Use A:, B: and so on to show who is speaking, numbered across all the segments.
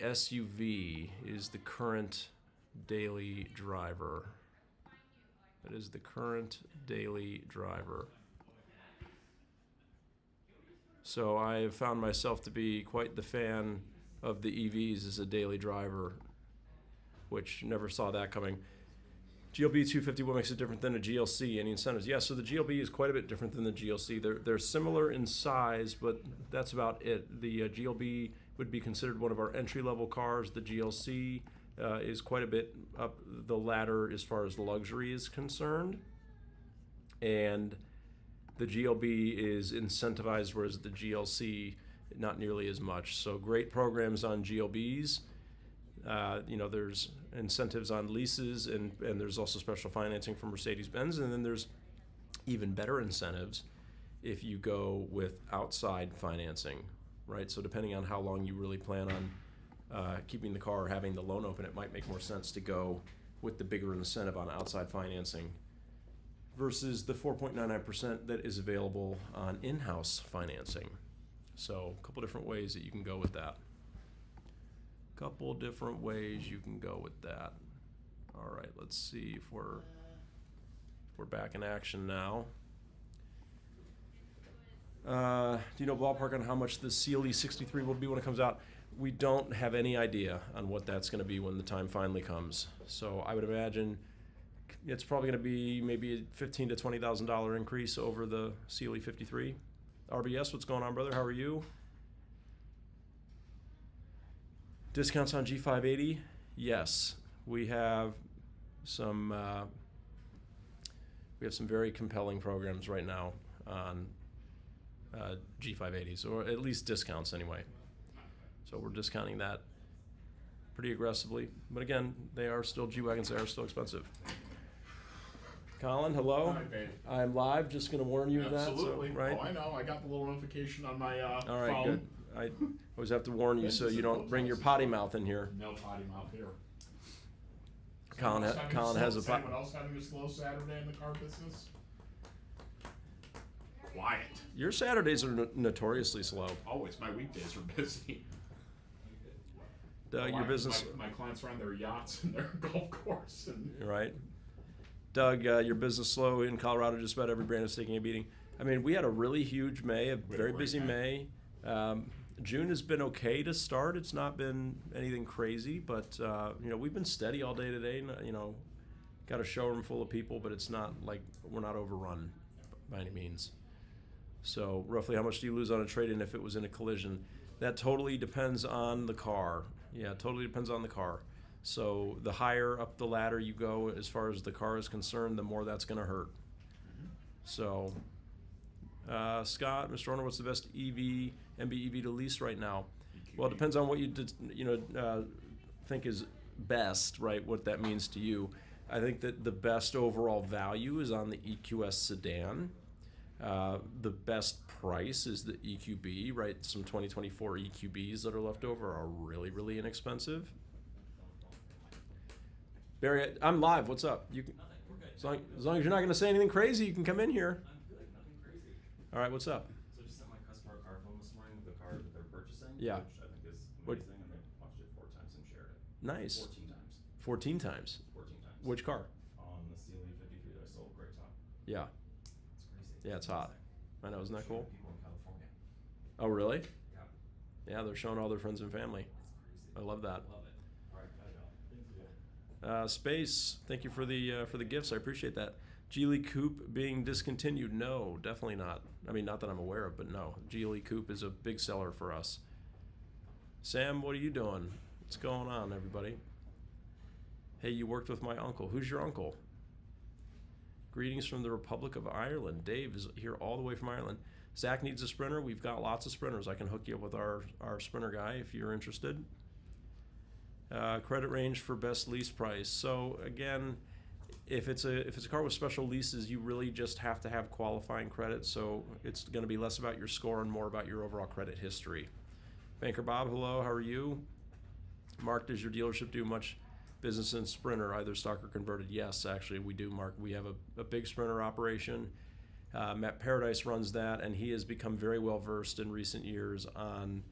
A: SUV is the current daily driver. That is the current daily driver. So I have found myself to be quite the fan of the EVs as a daily driver, which never saw that coming. GLB 250, what makes it different than a GLC? Any incentives? Yeah, so the GLB is quite a bit different than the GLC. They're similar in size, but that's about it. The GLB would be considered one of our entry-level cars. The GLC is quite a bit up the ladder as far as luxury is concerned. And the GLB is incentivized, whereas the GLC, not nearly as much. So great programs on GLBs. There's incentives on leases, and there's also special financing from Mercedes-Benz. And then there's even better incentives if you go with outside financing, right? So depending on how long you really plan on keeping the car or having the loan open, it might make more sense to go with the bigger incentive on outside financing versus the 4.99% that is available on in-house financing. So a couple different ways that you can go with that. Couple different ways you can go with that. All right, let's see if we're back in action now. Do you know ballpark on how much the CLE 63 will be when it comes out? We don't have any idea on what that's going to be when the time finally comes. So I would imagine it's probably going to be maybe a $15,000 to $20,000 increase over the CLE 53. RBS, what's going on, brother? How are you? Discounts on G580? Yes, we have some very compelling programs right now on G580s, or at least discounts anyway. So we're discounting that pretty aggressively. But again, they are still G-Wagons, they are still expensive. Colin, hello.
B: Hi, babe.
A: I'm live, just going to warn you of that.
B: Absolutely.
A: So, right?
B: Oh, I know. I got the little notification on my
A: All right,
B: phone.
A: good. I always have to warn you so you don't bring your potty mouth in here.
B: No potty mouth here.
A: Colin has a
B: potty. Anyone else having a slow Saturday in the car business? Quiet.
A: Your Saturdays are notoriously slow.
B: Always. My weekdays are busy.
A: Doug, your business.
B: My clients are on their yachts and their golf course. And
A: right. Doug, your business slow in Colorado. Just about every brand is taking a beating. I mean, we had a really huge May, a very busy May. June has been okay to start. It's not been anything crazy, but we've been steady all day today. Got a showroom full of people, but it's not like we're not overrun by any means. So roughly how much do you lose on a trade-in if it was in a collision? That totally depends on the car. Yeah, totally depends on the car. So the higher up the ladder you go as far as the car is concerned, the more that's going to hurt. So Scott, Mr. Owner, what's the best MB EV to lease right now? Well, it depends on what you think is best, right? What that means to you. I think that the best overall value is on the EQS Sedan. The best price is the EQB, right? Some 2024 EQBs that are left over are really, really inexpensive. Barry, I'm live. What's up? You can,
C: Nothing. We're good.
A: as long as you're not going to say anything crazy, you can come in here.
C: I'm good. Nothing crazy.
A: All right, what's up?
C: So I just sent my customer a car phone this morning with the car that they're purchasing,
A: Yeah.
C: which I think is
A: What-
C: amazing, and they watched it 4 times and shared it.
A: Nice.
C: 14 times.
A: 14 times.
C: 14 times.
A: Which car?
C: On the CLE 53 that I sold, great top.
A: Yeah.
C: It's crazy.
A: Yeah, it's hot. I know, isn't that cool?
C: People in California.
A: Oh, really?
C: Yeah.
A: Yeah, they're showing all their friends and family.
C: It's crazy.
A: I love that.
C: Love it. All right, got it out. Thank you.
A: Space, thank you for the gifts. I appreciate that. Geely Coupe being discontinued? No, definitely not. I mean, not that I'm aware of, but no. Geely Coupe is a big seller for us. Sam, what are you doing? What's going on, everybody? Hey, you worked with my uncle. Who's your uncle? Greetings from the Republic of Ireland. Dave is here all the way from Ireland. Zach needs a Sprinter. We've got lots of Sprinters. I can hook you up with our Sprinter guy if you're interested. Credit range for best lease price. So again, if it's a car with special leases, you really just have to have qualifying credit. So it's going to be less about your score and more about your overall credit history. Banker Bob, hello. How are you? Mark, does your dealership do much business in Sprinter, either stock or converted? Yes, actually, we do, Mark. We have a big Sprinter operation. Matt Paradise runs that, and he has become very well versed in recent years on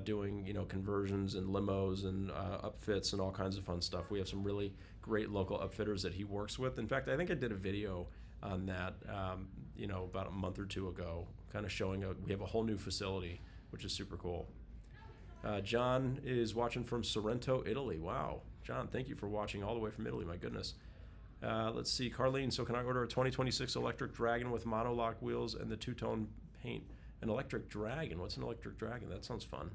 A: doing, conversions and limos and upfits and all kinds of fun stuff. We have some really great local upfitters that he works with. In fact, I think I did a video on that, about a month or two ago, kind of showing we have a whole new facility, which is super cool. John is watching from Sorrento, Italy. Wow. John, thank you for watching all the way from Italy. My goodness. Let's see. Carlene, so can I order a 2026 electric Dragon with monolock wheels and the two-tone paint? An electric Dragon? What's an electric Dragon? That sounds fun.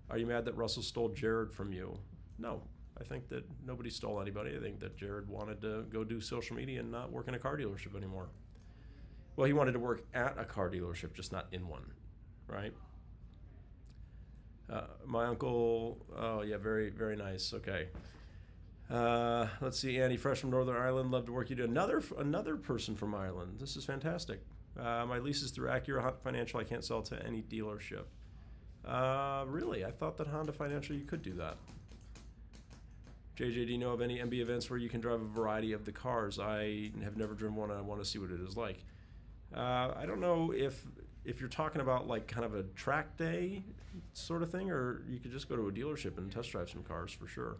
A: Are you mad that Russell stole Jared from you? No. I think that nobody stole anybody. I think that Jared wanted to go do social media and not work in a car dealership anymore. Well, he wanted to work at a car dealership, just not in one, right? My uncle, oh yeah, very, very nice. Okay. Let's see, Andy, fresh from Northern Ireland, love to work you to another person from Ireland. This is fantastic. My lease is through Acura Honda Financial. I can't sell to any dealership. Really? I thought that Honda Financial, you could do that. JJ, do you know of any MB events where you can drive a variety of the cars? I have never driven one, and I want to see what it is like. I don't know if you're talking about like kind of a track day sort of thing, or you could just go to a dealership and test drive some cars for sure.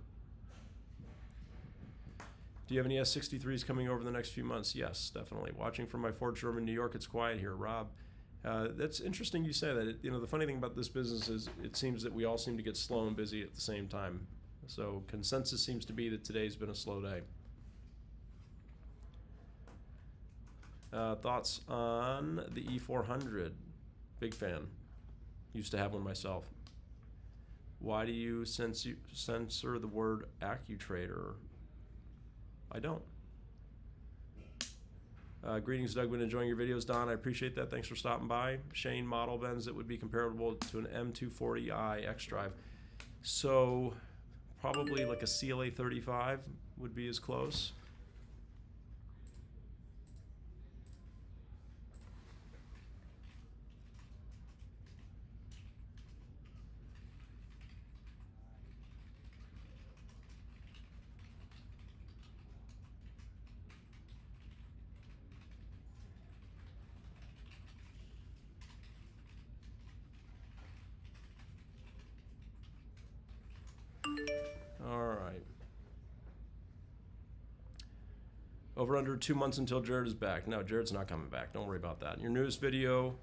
A: Do you have any S63s coming over the next few months? Yes, definitely. Watching from my Ford showroom in New York, it's quiet here. Rob, that's interesting you say that. The funny thing about this business is it seems that we all seem to get slow and busy at the same time. So consensus seems to be that today's been a slow day. Thoughts on the E400? Big fan. Used to have one myself. Why do you censor the word AccuTrader? I don't. Greetings, Doug. Been enjoying your videos, Don. I appreciate that. Thanks for stopping by. Shane, model Benz that would be comparable to an M240i X-Drive. So probably like a CLA 35 would be as close. All right. Over under 2 months until Jared is back. No, Jared's not coming back. Don't worry about that. Your newest video,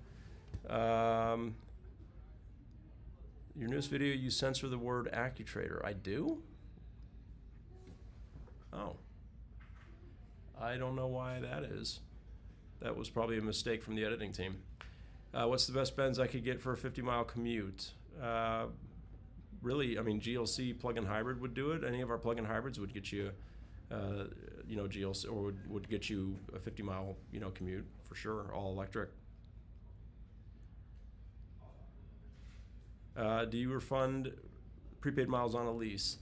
A: you censor the word AccuTrader. I do? Oh. I don't know why that is. That was probably a mistake from the editing team. What's the best Benz I could get for a 50-mile commute? Really, I mean, GLC plug-in hybrid would do it. Any of our plug-in hybrids would get you, GLC, or would get you a 50-mile, commute for sure, all electric. Do you refund prepaid miles on a lease?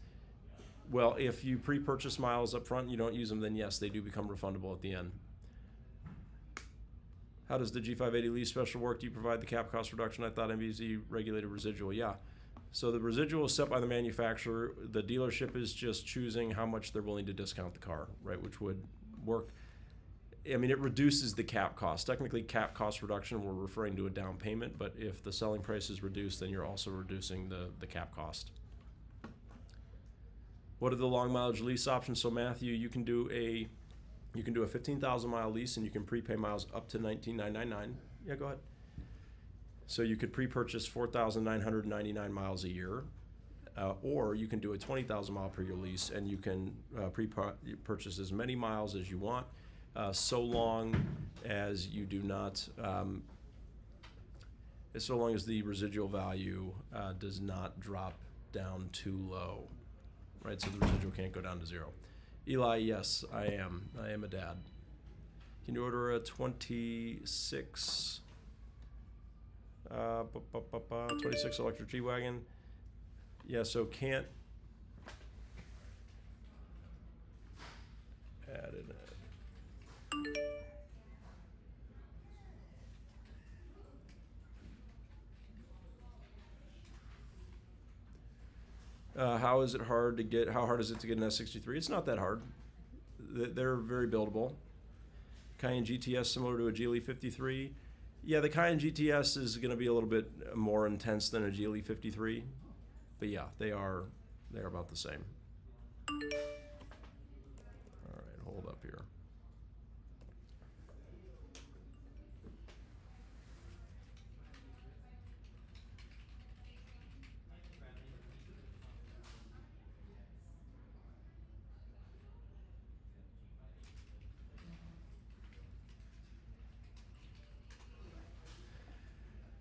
A: Well, if you pre-purchase miles up front and you don't use them, then yes, they do become refundable at the end. How does the G580 lease special work? Do you provide the cap cost reduction? I thought MBZ regulated residual. Yeah. So the residual is set by the manufacturer. The dealership is just choosing how much they're willing to discount the car, right? Which would work. I mean, it reduces the cap cost. Technically, cap cost reduction, we're referring to a down payment, but if the selling price is reduced, then you're also reducing the cap cost. What are the long mileage lease options? So Matthew, you can do a 15,000 mile lease, and you can prepay miles up to $19,999. Yeah, go ahead. So you could pre-purchase 4,999 miles a year, or you can do a 20,000 mile per year lease, and you can pre-purchase as many miles as you want, so long as you do not, so long as the residual value does not drop down too low, right? So the residual can't go down to zero. Eli, yes, I am a dad. Can you order a 26 electric G-Wagon? Yeah, so can't add it. How is it hard to get? How hard is it to get an S63? It's not that hard. They're very buildable. Cayenne GTS similar to a GLE 53. Yeah, the Cayenne GTS is going to be a little bit more intense than a GLE 53, but yeah, they're about the same. All right, hold up here.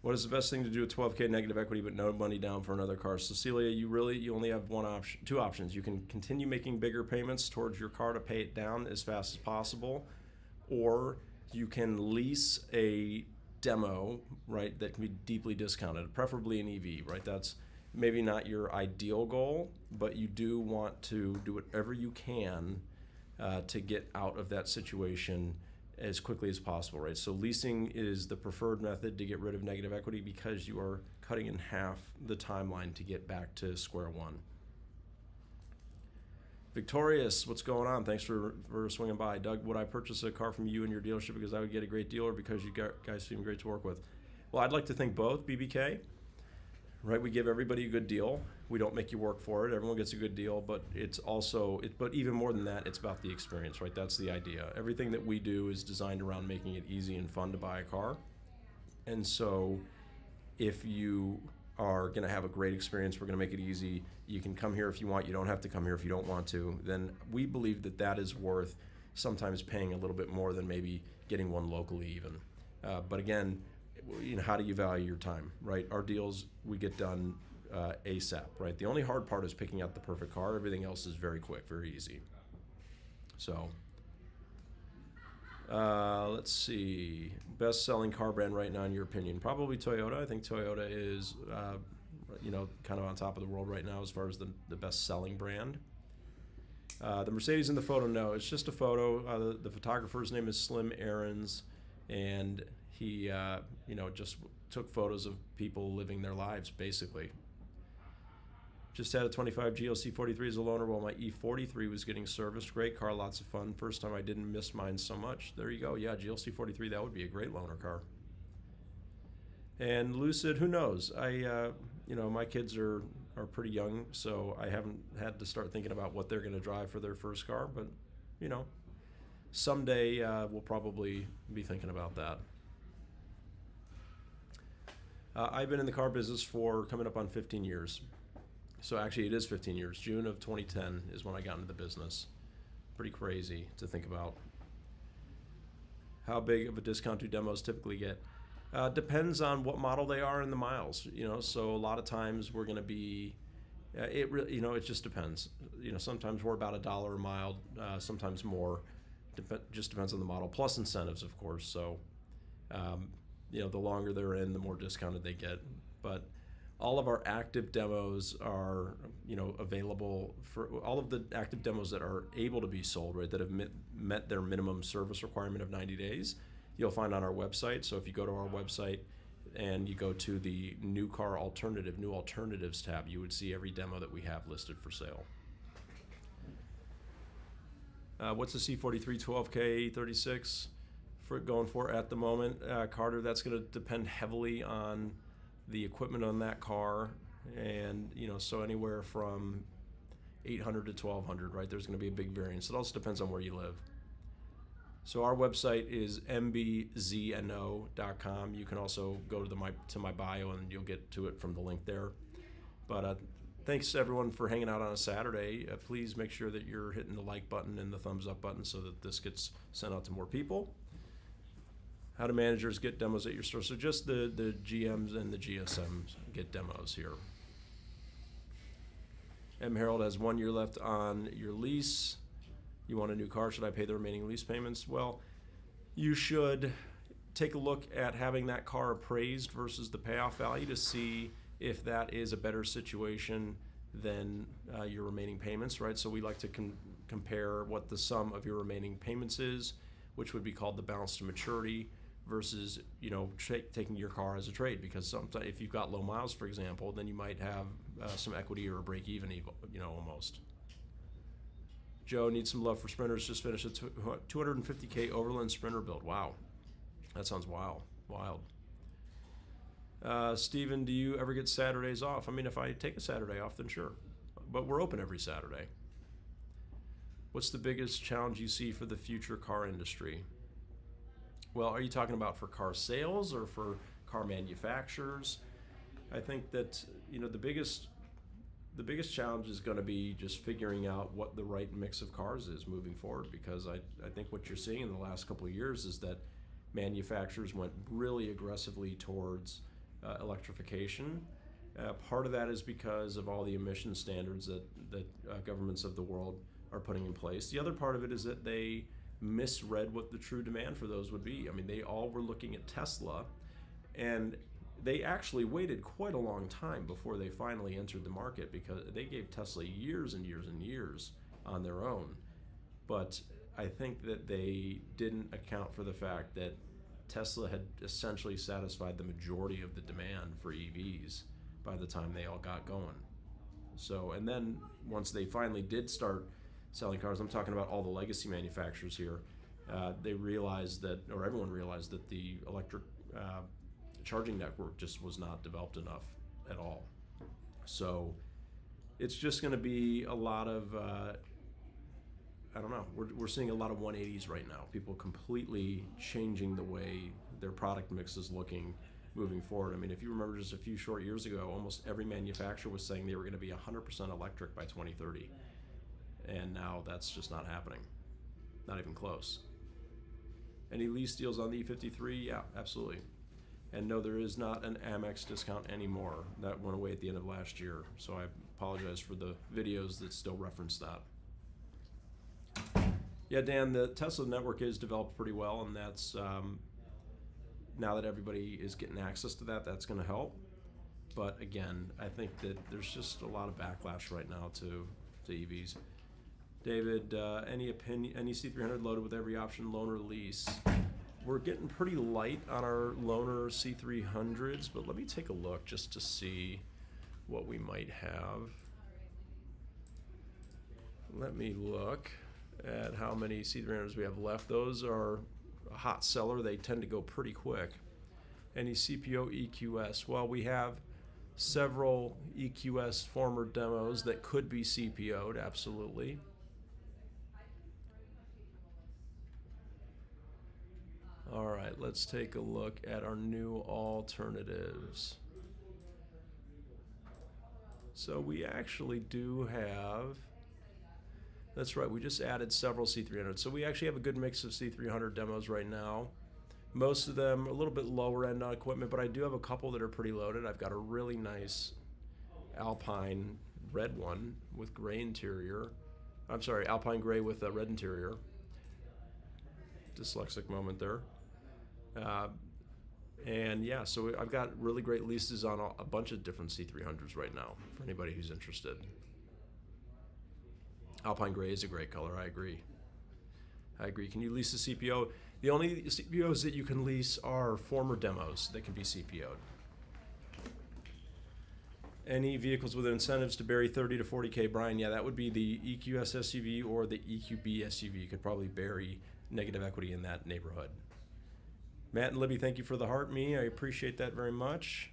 A: What is the best thing to do with 12K negative equity but no money down for another car? Cecilia, you only have two options. You can continue making bigger payments towards your car to pay it down as fast as possible, or you can lease a demo, right, that can be deeply discounted, preferably an EV, right? That's maybe not your ideal goal, but you do want to do whatever you can to get out of that situation as quickly as possible, right? So leasing is the preferred method to get rid of negative equity because you are cutting in half the timeline to get back to square one. Victorious, what's going on? Thanks for swinging by. Doug, would I purchase a car from you and your dealership because I would get a great deal or because you guys seem great to work with? Well, I'd like to think both, BBK. Right, we give everybody a good deal. We don't make you work for it. Everyone gets a good deal, but it's also, but even more than that, it's about the experience, right? That's the idea. Everything that we do is designed around making it easy and fun to buy a car. And so if you are going to have a great experience, we're going to make it easy. You can come here if you want. You don't have to come here if you don't want to. Then we believe that that is worth sometimes paying a little bit more than maybe getting one locally even. But again, how do you value your time, right? Our deals, we get done ASAP, right? The only hard part is picking out the perfect car. Everything else is very quick, very easy. So, let's see. Best-selling car brand right now, in your opinion? Probably Toyota. I think Toyota is, kind of on top of the world right now as far as the best-selling brand. The Mercedes in the photo, no. It's just a photo. The photographer's name is Slim Aarons, and he, just took photos of people living their lives, basically. Just had a 25 GLC 43 as a loaner while my E43 was getting serviced. Great car, lots of fun. First time I didn't miss mine so much. There you go. Yeah, GLC 43, that would be a great loaner car. And Lucid, who knows? My kids are pretty young, so I haven't had to start thinking about what they're going to drive for their first car. But, someday we'll probably be thinking about that. I've been in the car business for coming up on 15 years. So actually it is 15 years. June of 2010 is when I got into the business. Pretty crazy to think about. How big of a discount do demos typically get? Depends on what model they are and the miles. So a lot of times we're going to be, it just depends. Sometimes we're about $1 a mile, sometimes more. Just depends on the model. Plus incentives, of course. So, the longer they're in, the more discounted they get. But all of our active demos are, available for all of the active demos that are able to be sold, right, that have met their minimum service requirement of 90 days, you'll find on our website. So if you go to our website and you go to the new alternatives tab, you would see every demo that we have listed for sale. What's the C43 12K 36 going for at the moment? Carter, that's going to depend heavily on the equipment on that car, and so anywhere from 800 to 1200, right? There's going to be a big variance. It also depends on where you live. So our website is mbzno.com. You can also go to my bio and you'll get to it from the link there. But thanks everyone for hanging out on a Saturday. Please make sure that you're hitting the like button and the thumbs up button so that this gets sent out to more people. How do managers get demos at your store? So just the GMs and the GSMs get demos here. M. Harold has 1 year left on your lease. You want a new car, should I pay the remaining lease payments? Well, you should take a look at having that car appraised versus the payoff value to see if that is a better situation than your remaining payments, right? So we like to compare what the sum of your remaining payments is, which would be called the balance to maturity, versus taking your car as a trade, because sometimes if you've got low miles, for example, then you might have some equity or a break even, almost. Joe needs some love for sprinters. Just finished a 250K Overland Sprinter build. Wow, that sounds wild. Wild. Steven, do you ever get Saturdays off? I mean, if I take a Saturday off, then sure. But we're open every Saturday. What's the biggest challenge you see for the future car industry? Well, are you talking about for car sales or for car manufacturers? I think that, you know, the biggest challenge is going to be just figuring out what the right mix of cars is moving forward, because I think what you're seeing in the last couple of years is that manufacturers went really aggressively towards electrification. Part of that is because of all the emission standards that governments of the world are putting in place. The other part of it is that they misread what the true demand for those would be. I mean, they all were looking at Tesla, and they actually waited quite a long time before they finally entered the market, because they gave Tesla years and years and years on their own. But I think that they didn't account for the fact that Tesla had essentially satisfied the majority of the demand for EVs by the time they all got going. So, and then once they finally did start selling cars, I'm talking about all the legacy manufacturers here, they realized that, or everyone realized that the electric charging network just was not developed enough at all. So it's just going to be a lot of, I don't know, we're seeing a lot of 180s right now. People completely changing the way their product mix is looking moving forward. I mean, if you remember just a few short years ago, almost every manufacturer was saying they were going to be 100% electric by 2030. And now that's just not happening. Not even close. Any lease deals on the E53? Yeah, absolutely. And no, there is not an Amex discount anymore. That went away at the end of last year. So I apologize for the videos that still reference that. Yeah, Dan, the Tesla network is developed pretty well, and that's, now that everybody is getting access to that, that's going to help. But again, I think that there's just a lot of backlash right now to EVs. David, any opinion, any C300 loaded with every option, loan or lease? We're getting pretty light on our loaner C300s, but let me take a look just to see what we might have. Let me look at how many C300s we have left. Those are a hot seller. They tend to go pretty quick. Any CPO EQS? Well, we have several EQS former demos that could be CPO'd, absolutely. All right, let's take a look at our new alternatives. So we actually do have, that's right, we just added several C300s. So we actually have a good mix of C300 demos right now. Most of them a little bit lower end on equipment, but I do have a couple that are pretty loaded. I've got a really nice Alpine red one with gray interior. I'm sorry, Alpine gray with a red interior. Dyslexic moment there. And yeah, so I've got really great leases on a bunch of different C300s right now for anybody who's interested. Alpine gray is a great color, I agree. Can you lease a CPO? The only CPOs that you can lease are former demos that can be CPO'd. Any vehicles with incentives to bury 30 to 40K, Brian? Yeah, that would be the EQS SUV or the EQB SUV. You could probably bury negative equity in that neighborhood. Matt and Libby, thank you for the heart me. I appreciate that very much.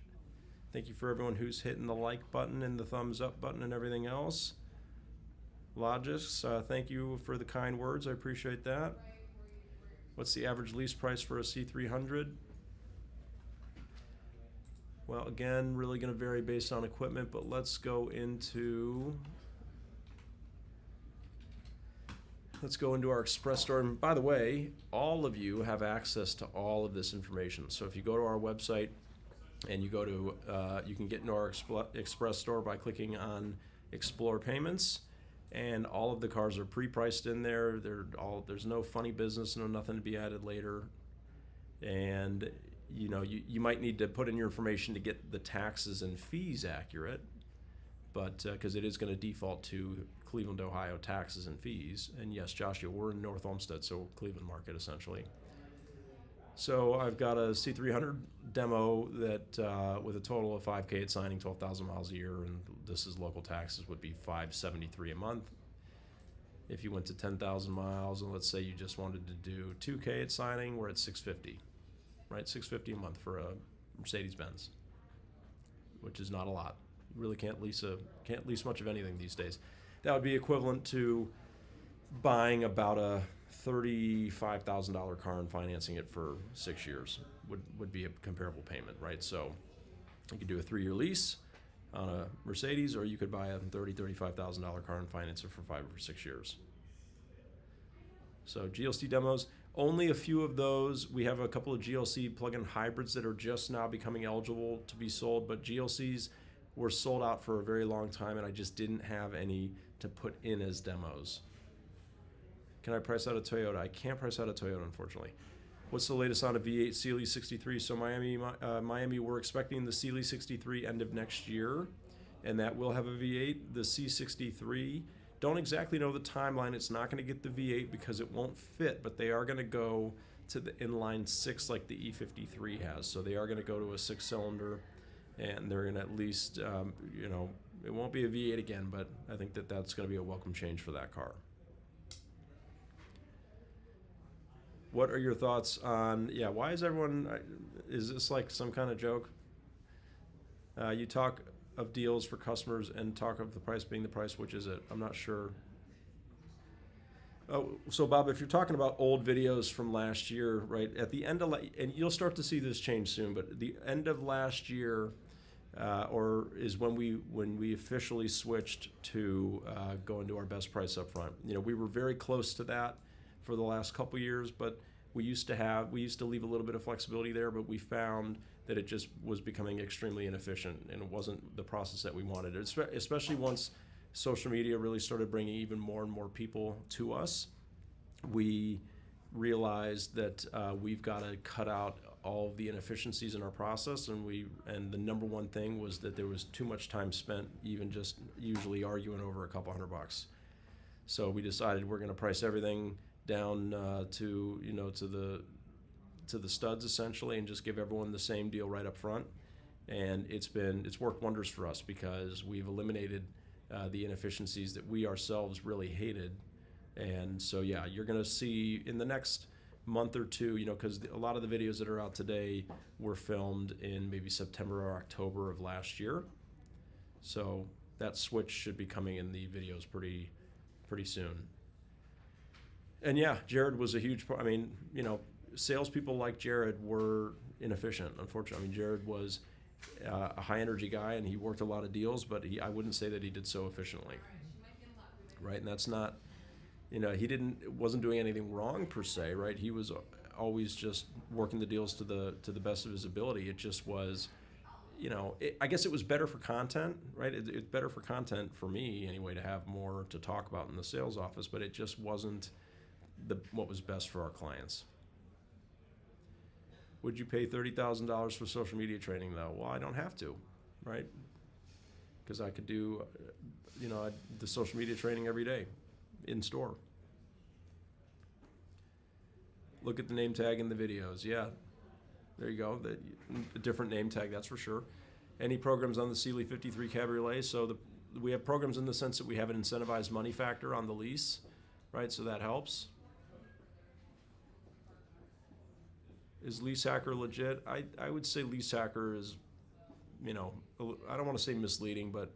A: Thank you for everyone who's hitting the like button and the thumbs up button and everything else. Logis, thank you for the kind words. I appreciate that. What's the average lease price for a C300? Well, again, really going to vary based on equipment, but let's go into our Express store. And by the way, all of you have access to all of this information. So if you go to our website and you go to, you can get into our Express store by clicking on Explore Payments, and all of the cars are pre-priced in there. There's no funny business, nothing to be added later. And you know, you might need to put in your information to get the taxes and fees accurate, but because it is going to default to Cleveland, Ohio taxes and fees. And yes, Joshua, we're in North Olmsted, so Cleveland market essentially. So I've got a C300 demo that with a total of 5K it's signing, 12,000 miles a year, and this is local taxes would be $573 a month. If you went to 10,000 miles and let's say you just wanted to do 2K at signing, we're at $650. right? $650 a month for a Mercedes-Benz, which is not a lot. You really can't lease much of anything these days. That would be equivalent to buying about a $35,000 car and financing it for 6 years would be a comparable payment, right? So you could do a 3-year lease on a Mercedes, or you could buy a $35,000 car and finance it for 5 or 6 years. So GLC demos, only a few of those. We have a couple of GLC plug-in hybrids that are just now becoming eligible to be sold, but GLCs were sold out for a very long time, and I just didn't have any to put in as demos. Can I price out a Toyota? I can't price out a Toyota, unfortunately. What's the latest on a V8 Sealy 63? So Miami, we're expecting the Sealy 63 end of next year, and that will have a V8. The C63, don't exactly know the timeline. It's not going to get the V8 because it won't fit, but they are going to go to the inline 6 like the E53 has. So they are going to go to a 6-cylinder, and they're going to at least, it won't be a V8 again, but I think that's going to be a welcome change for that car. What are your thoughts on, why is everyone, is this like some kind of joke? You talk of deals for customers and talk of the price being the price, which is it? I'm not sure. Oh, so Bob, if you're talking about old videos from last year, right, at the end of, and you'll start to see this change soon, but at the end of last year, or is when we officially switched to going to our best price up front. We were very close to that for the last couple years, but we used to leave a little bit of flexibility there, but we found that it just was becoming extremely inefficient, and it wasn't the process that we wanted, especially once social media really started bringing even more and more people to us. We realized that we've got to cut out all of the inefficiencies in our process, and the number one thing was that there was too much time spent even just usually arguing over a couple $100. So we decided we're going to price everything down to the studs essentially, and just give everyone the same deal right up front. And it's worked wonders for us because we've eliminated the inefficiencies that we ourselves really hated. And so you're going to see in the next month or two, because a lot of the videos that are out today were filmed in maybe September or October of last year. So that switch should be coming in the videos pretty soon. And Jared was a huge part. Salespeople like Jared were inefficient, unfortunately. Jared was a high energy guy, and he worked a lot of deals, but I wouldn't say that he did so efficiently. Right, and that's not, he wasn't doing anything wrong per se, right? He was always just working the deals to the best of his ability. It just was, I guess it was better for content, right? It's better for content for me anyway to have more to talk about in the sales office, but it just wasn't what was best for our clients. Would you pay $30,000 for social media training though? Well, I don't have to, right? Because I could do, the social media training every day in store. Look at the name tag in the videos. Yeah, there you go. The different name tag, that's for sure. Any programs on the Sealy 53 Cabriolet? So we have programs in the sense that we have an incentivized money factor on the lease, right? So that helps. Is Lease Hacker legit? I would say Lease Hacker is, I don't want to say misleading, but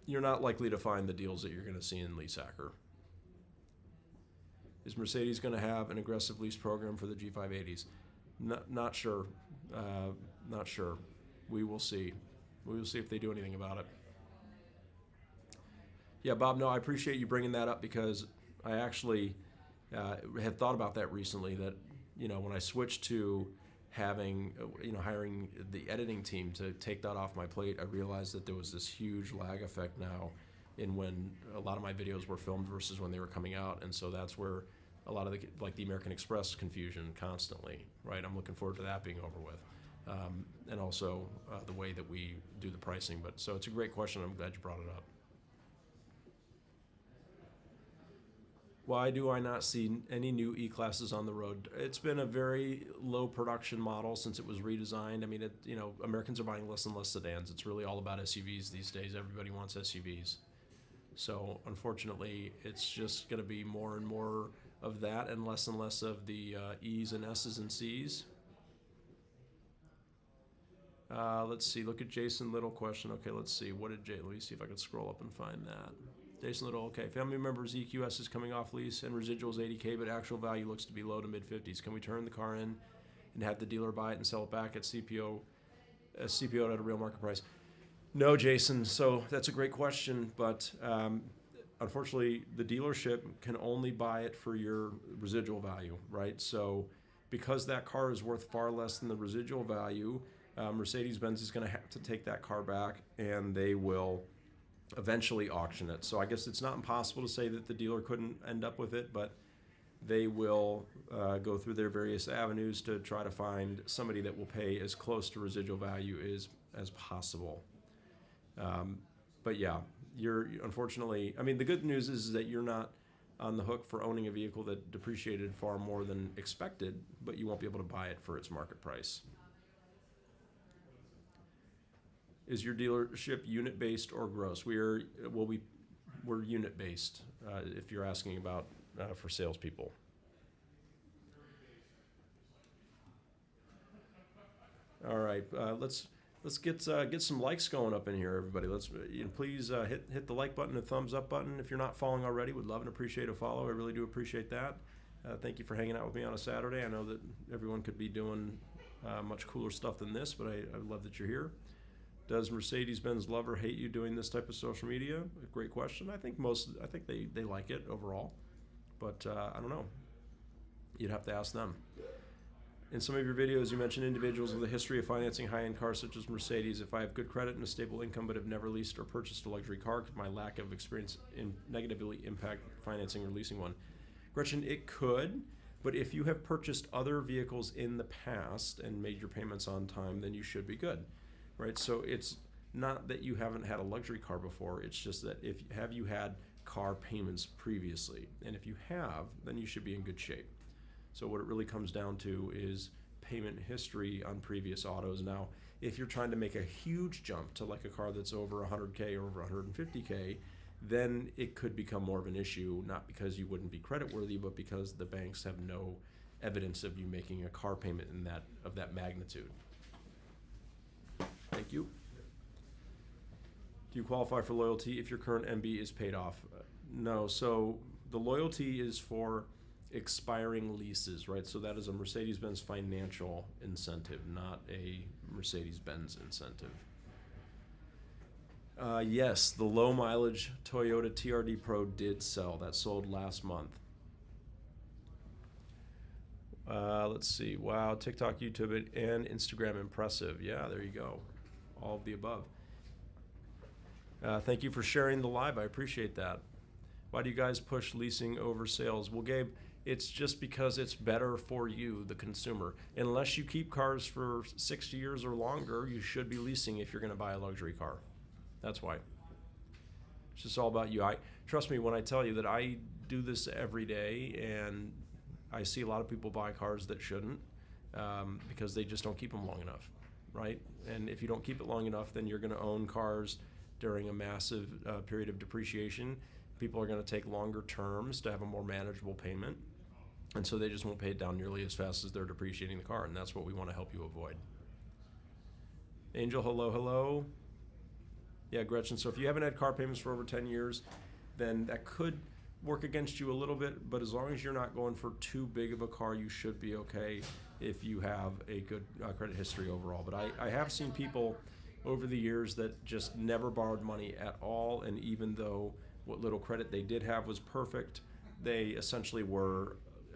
A: you're not likely to find the deals that you're going to see in Lease Hacker. Is Mercedes going to have an aggressive lease program for the G580s? Not sure. Not sure. We will see. We will see if they do anything about it. Yeah, Bob, no, I appreciate you bringing that up because I actually had thought about that recently, that when I switched to hiring the editing team to take that off my plate, I realized that there was this huge lag effect now in when a lot of my videos were filmed versus when they were coming out. And so that's where a lot of the American Express confusion constantly, right? I'm looking forward to that being over with. And also the way that we do the pricing. But so it's a great question. I'm glad you brought it up. Why do I not see any new E-classes on the road? It's been a very low production model since it was redesigned. Americans are buying less and less sedans. It's really all about SUVs these days. Everybody wants SUVs. So unfortunately, it's just going to be more and more of that and less of the E's and S's and C's. Let's see. Look at Jason Little question. Okay, let's see. What did Let me see if I can scroll up and find that. Jason Little. Okay, family members EQS is coming off lease and residuals $80K, but actual value looks to be low to mid 50s. Can we turn the car in and have the dealer buy it and sell it back at CPO at a real market price? No, Jason. So that's a great question, but unfortunately, the dealership can only buy it for your residual value, right? So because that car is worth far less than the residual value, Mercedes-Benz is going to have to take that car back, and they will eventually auction it. So I guess it's not impossible to say that the dealer couldn't end up with it, but they will go through their various avenues to try to find somebody that will pay as close to residual value as possible. But yeah, you're unfortunately, I mean, the good news is that you're not on the hook for owning a vehicle that depreciated far more than expected, but you won't be able to buy it for its market price. Is your dealership unit-based or gross? We're unit-based, if you're asking about for salespeople. All right, let's get some likes going up in here, everybody. Let's please hit the like button and thumbs up button if you're not following already. Would love and appreciate a follow. I really do appreciate that. Thank you for hanging out with me on a Saturday. I know that everyone could be doing much cooler stuff than this, but I love that you're here. Does Mercedes-Benz love or hate you doing this type of social media? A great question. I think they like it overall, but I don't know. You'd have to ask them. In some of your videos, you mentioned individuals with a history of financing high-end cars such as Mercedes. If I have good credit and a stable income but have never leased or purchased a luxury car, could my lack of experience negatively impact financing or leasing one? Gretchen, it could, but if you have purchased other vehicles in the past and made your payments on time, then you should be good. Right, so it's not that you haven't had a luxury car before. It's just that have you had car payments previously, and if you have, then you should be in good shape. So what it really comes down to is payment history on previous autos. Now, if you're trying to make a huge jump to like a car that's over 100K or over 150K, then it could become more of an issue, not because you wouldn't be creditworthy, but because the banks have no evidence of you making a car payment of that magnitude. Thank you. Do you qualify for loyalty if your current MB is paid off? No. So the loyalty is for expiring leases, right? So that is a Mercedes-Benz financial incentive, not a Mercedes-Benz incentive. Yes, the low mileage Toyota TRD Pro did sell. That sold last month. Let's see. Wow, TikTok, YouTube, and Instagram impressive. Yeah, there you go. All of the above. Thank you for sharing the live. I appreciate that. Why do you guys push leasing over sales? Well, Gabe, it's just because it's better for you, the consumer. Unless you keep cars for 6 years or longer, you should be leasing if you're going to buy a luxury car. That's why. It's just all about you. Trust me when I tell you that I do this every day, and I see a lot of people buy cars that shouldn't because they just don't keep them long enough, right? And if you don't keep it long enough, then you're going to own cars during a massive period of depreciation. People are going to take longer terms to have a more manageable payment, and so they just won't pay it down nearly as fast as they're depreciating the car, and that's what we want to help you avoid. Angel, hello, hello. Yeah, Gretchen, so if you haven't had car payments for over 10 years, then that could work against you a little bit, but as long as you're not going for too big of a car, you should be okay if you have a good credit history overall. But I have seen people over the years that just never borrowed money at all, and even though what little credit they did have was perfect, they essentially were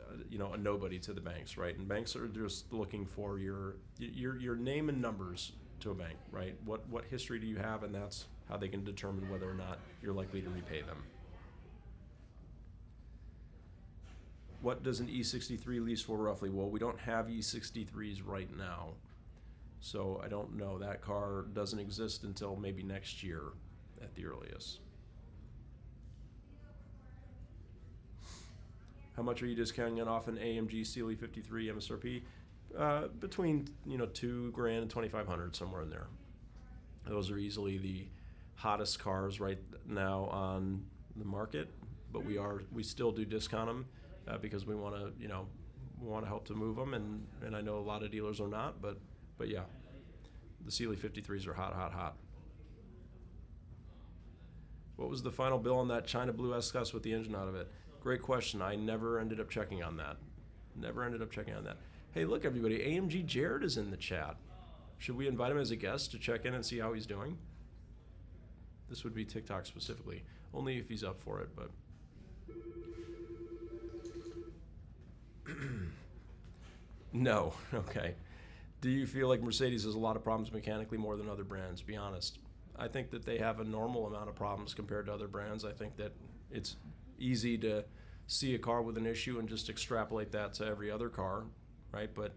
A: a nobody to the banks, right? And banks are just looking for your name and numbers to a bank, right? What history do you have, and that's how they can determine whether or not you're likely to repay them. What does an E63 lease for roughly? Well, we don't have E63s right now, so I don't know. That car doesn't exist until maybe next year at the earliest. How much are you discounting it off an AMG CLE 53 MSRP? Between $2,000 and $2,500, somewhere in there. Those are easily the hottest cars right now on the market, but we still do discount them because we want to help to move them, and I know a lot of dealers are not, but yeah, The Sealy 53s are hot, hot, hot. What was the final bill on that China Blue S-Class with the engine out of it? Great question. I never ended up checking on that. Never ended up checking on that. Hey, look, everybody. AMG Jared is in the chat. Should we invite him as a guest to check in and see how he's doing? This would be TikTok specifically. Only if he's up for it, but... No. Okay. Do you feel like Mercedes has a lot of problems mechanically more than other brands? Be honest. I think that they have a normal amount of problems compared to other brands. I think that it's easy to see a car with an issue and just extrapolate that to every other car, right? But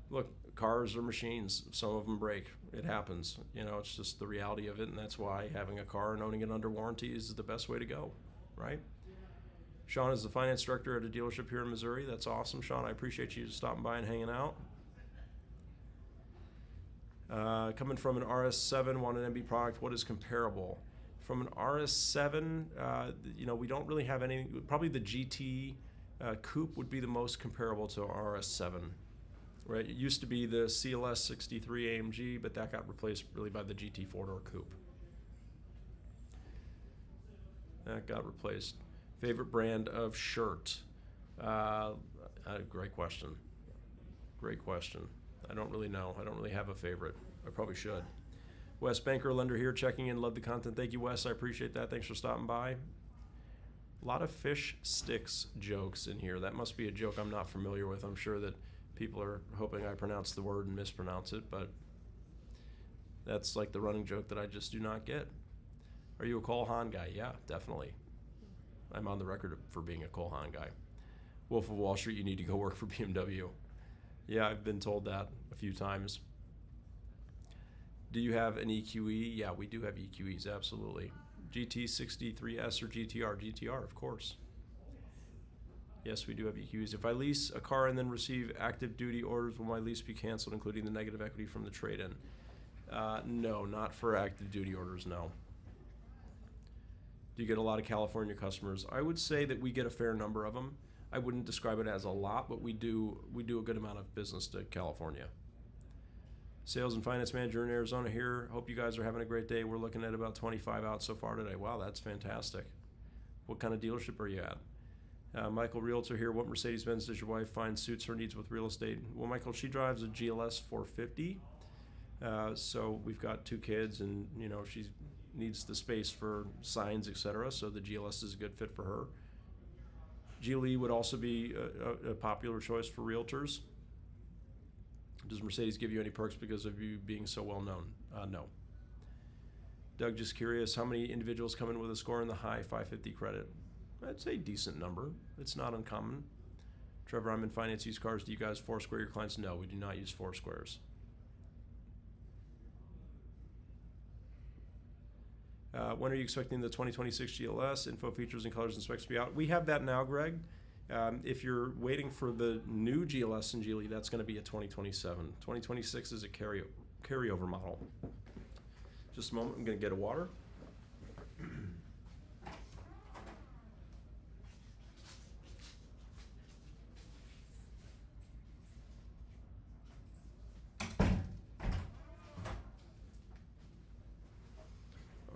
A: look, cars are machines. Some of them break. It happens. You know, it's just the reality of it, and that's why having a car and owning it under warranty is the best way to go, right? Sean is the finance director at a dealership here in Missouri. That's awesome, Sean. I appreciate you stopping by and hanging out. Coming from an RS7, want an MB product, what is comparable? From an RS7, you know, we don't really have any. Probably the GT Coupe would be the most comparable to RS7, right? It used to be the CLS 63 AMG, but that got replaced really by the GT 4-door Coupe. That got replaced. Favorite brand of shirt? Great question. Great question. I don't really know. I don't really have a favorite. I probably should. Wes Banker, lender here, checking in. Love the content. Thank you, Wes. I appreciate that. Thanks for stopping by. A lot of fish sticks jokes in here. That must be a joke I'm not familiar with. I'm sure that people are hoping I pronounce the word and mispronounce it, but that's like the running joke that I just do not get. Are you a Cole Haan guy? Yeah, definitely. I'm on the record for being a Cole Haan guy. Wolf of Wall Street, you need to go work for BMW. Yeah, I've been told that a few times. Do you have an EQE? Yeah, we do have EQEs, absolutely. GT63S or GTR? GTR, of course. Yes, we do have EQEs. If I lease a car and then receive active duty orders, will my lease be canceled, including the negative equity from the trade-in? No, not for active duty orders, no. Do you get a lot of California customers? I would say that we get a fair number of them. I wouldn't describe it as a lot, but we do a good amount of business to California. Sales and finance manager in Arizona here. Hope you guys are having a great day. We're looking at about 25 out so far today. Wow, that's fantastic. What kind of dealership are you at? Michael, Realtor here. What Mercedes-Benz does your wife find suits her needs with real estate? Well, Michael, she drives a GLS 450. So we've got 2 kids, and you know she needs the space for signs, etc. So the GLS is a good fit for her. GLE would also be a popular choice for realtors. Does Mercedes give you any perks because of you being so well known? No. Doug, just curious, how many individuals come in with a score in the high 550 credit? I'd say decent number. It's not uncommon. Trevor, I'm in finance used cars. Do you guys Foursquare your clients? No, we do not use Foursquares. When are you expecting the 2026 GLS? Info, features, and colors and specs to be out? We have that now, Greg. If you're waiting for the new GLS and GLE, that's going to be a 2027. 2026 is a carryover model. Just a moment. I'm going to get a water.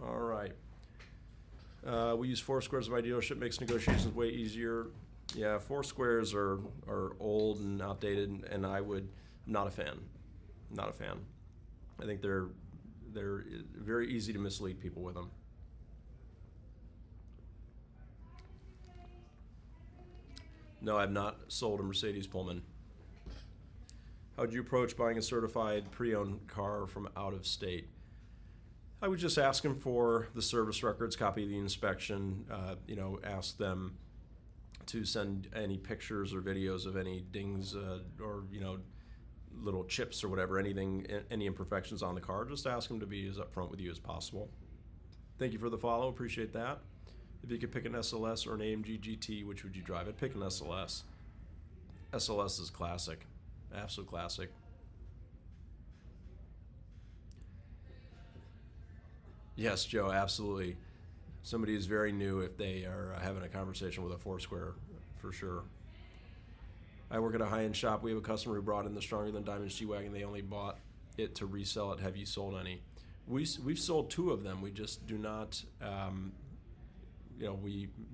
A: All right. We use Foursquares at my dealership. Makes negotiations way easier. Yeah, Foursquares are old and outdated, and I'm not a fan. Not a fan. I think they're very easy to mislead people with them. No, I've not sold a Mercedes Pullman. How would you approach buying a certified pre-owned car from out of state? I would just ask them for the service records, copy of the inspection, ask them to send any pictures or videos of any dings or little chips or whatever, any imperfections on the car. Just ask them to be as upfront with you as possible. Thank you for the follow. Appreciate that. If you could pick an SLS or an AMG GT, which would you drive? I'd pick an SLS. SLS is classic. Absolute classic. Yes, Joe, absolutely. Somebody is very new if they are having a conversation with a Foursquare, for sure. I work at a high-end shop. We have a customer who brought in the Stronger Than Diamonds G-Wagon. They only bought it to resell it. Have you sold any? We've sold 2 of them. We just do not.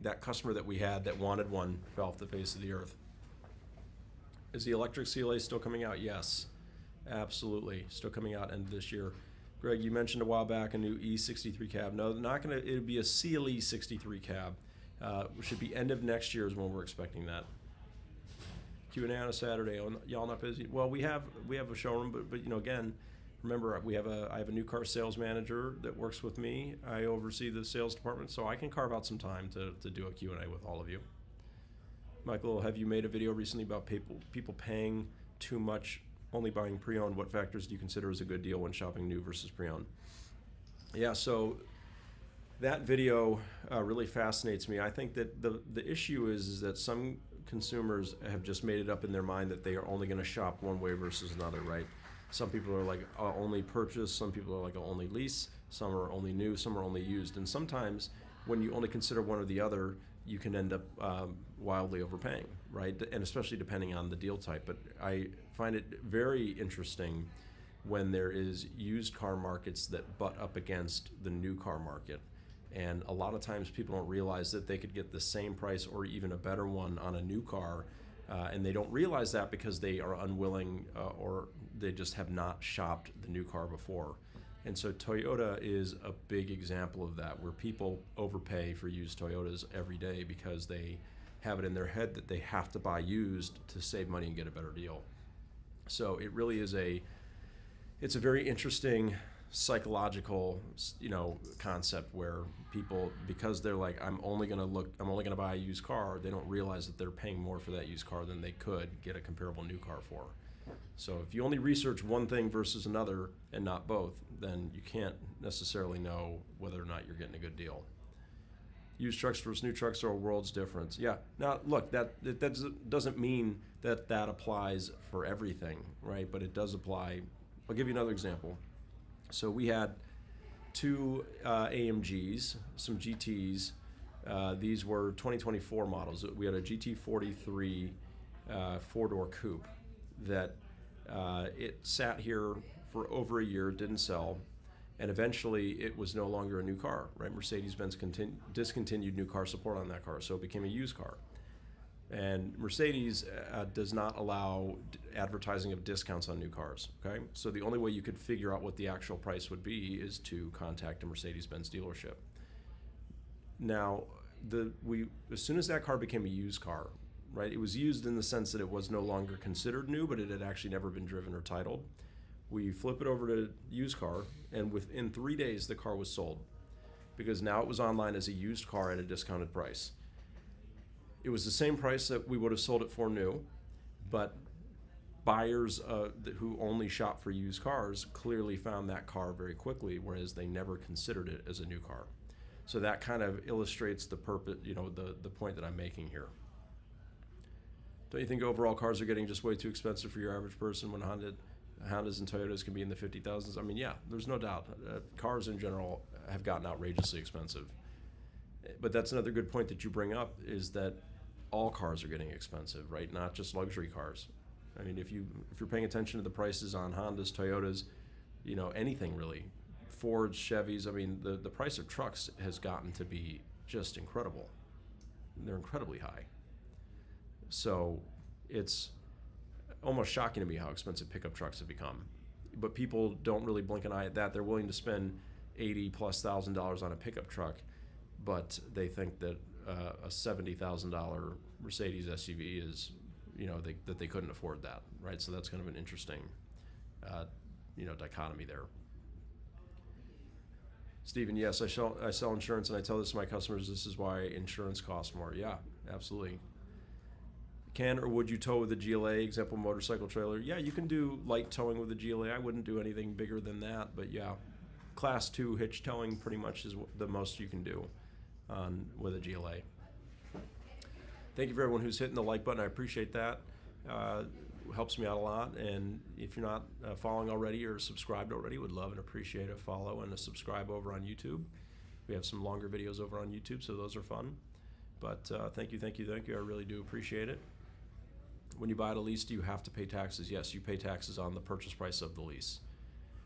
A: That customer that we had that wanted one fell off the face of the earth. Is the electric CLA still coming out? Yes, absolutely, still coming out end of this year. Greg, you mentioned a while back a new E63 cab. No, not gonna. It'll be a CLE 63 cab. Should be end of next year is when we're expecting that. Q&A on a Saturday. Y'all not busy? Well, we have a showroom, but again, remember I have a new car sales manager that works with me. I oversee the sales department, so I can carve out some time to do a Q&A with all of you. Michael, have you made a video recently about people paying too much, only buying pre-owned? What factors do you consider as a good deal when shopping new versus pre-owned? Yeah, so that video really fascinates me. I think that the issue is that some consumers have just made it up in their mind that they are only going to shop one way versus another, right? Some people are like, I'll only purchase. Some people are like, I'll only lease. Some are only new. Some are only used. And sometimes when you only consider one or the other, you can end up wildly overpaying, right? And especially depending on the deal type. But I find it very interesting when there is used car markets that butt up against the new car market. And a lot of times people don't realize that they could get the same price or even a better one on a new car. And they don't realize that because they are unwilling or they just have not shopped the new car before. And so Toyota is a big example of that, where people overpay for used Toyotas every day because they have it in their head that they have to buy used to save money and get a better deal. So it really is it's a very interesting psychological, concept where people, because they're like, I'm only gonna buy a used car, they don't realize that they're paying more for that used car than they could get a comparable new car for. So if you only research one thing versus another and not both, then you can't necessarily know whether or not you're getting a good deal. Used trucks versus new trucks are a world's difference. Yeah. Now, look, that doesn't mean that applies for everything, right? But it does apply. I'll give you another example. So we had 2 AMGs, some GTs. These were 2024 models. We had a GT43 4-door coupe that it sat here for over a year, didn't sell, and eventually it was no longer a new car, right? Mercedes-Benz discontinued new car support on that car, so it became a used car. And Mercedes does not allow advertising of discounts on new cars, okay? So the only way you could figure out what the actual price would be is to contact a Mercedes-Benz dealership. Now, as soon as that car became a used car, right, it was used in the sense that it was no longer considered new, but it had actually never been driven or titled. We flip it over to used car, and within 3 days, the car was sold because now it was online as a used car at a discounted price. It was the same price that we would have sold it for new, but buyers who only shop for used cars clearly found that car very quickly, whereas they never considered it as a new car. So that kind of illustrates the purpose, the point that I'm making here. Don't you think overall cars are getting just way too expensive for your average person when Hondas and Toyotas can be in the 50,000s? I mean, yeah, there's no doubt. Cars in general have gotten outrageously expensive. But that's another good point that you bring up, is that all cars are getting expensive, right? Not just luxury cars. I mean, if you're paying attention to the prices on Hondas, Toyotas, anything really, Fords, Chevys, I mean, the price of trucks has gotten to be just incredible. They're incredibly high. So it's almost shocking to me how expensive pickup trucks have become. But people don't really blink an eye at that. They're willing to spend $80,000+ on a pickup truck, but they think that a $70,000 Mercedes SUV is, that they couldn't afford that, right? So that's kind of an interesting, dichotomy there. Stephen, yes, I sell insurance, and I tell this to my customers, this is why insurance costs more. Yeah, absolutely. Can or would you tow with a GLA, example motorcycle trailer? Yeah, you can do light towing with a GLA. I wouldn't do anything bigger than that, but yeah, class 2 hitch towing pretty much is the most you can do with a GLA. Thank you for everyone who's hitting the like button. I appreciate that. Helps me out a lot. And if you're not following already or subscribed already, would love and appreciate a follow and a subscribe over on YouTube. We have some longer videos over on YouTube, so those are fun. But thank you. I really do appreciate it. When you buy at a lease, do you have to pay taxes? Yes, you pay taxes on the purchase price of the lease.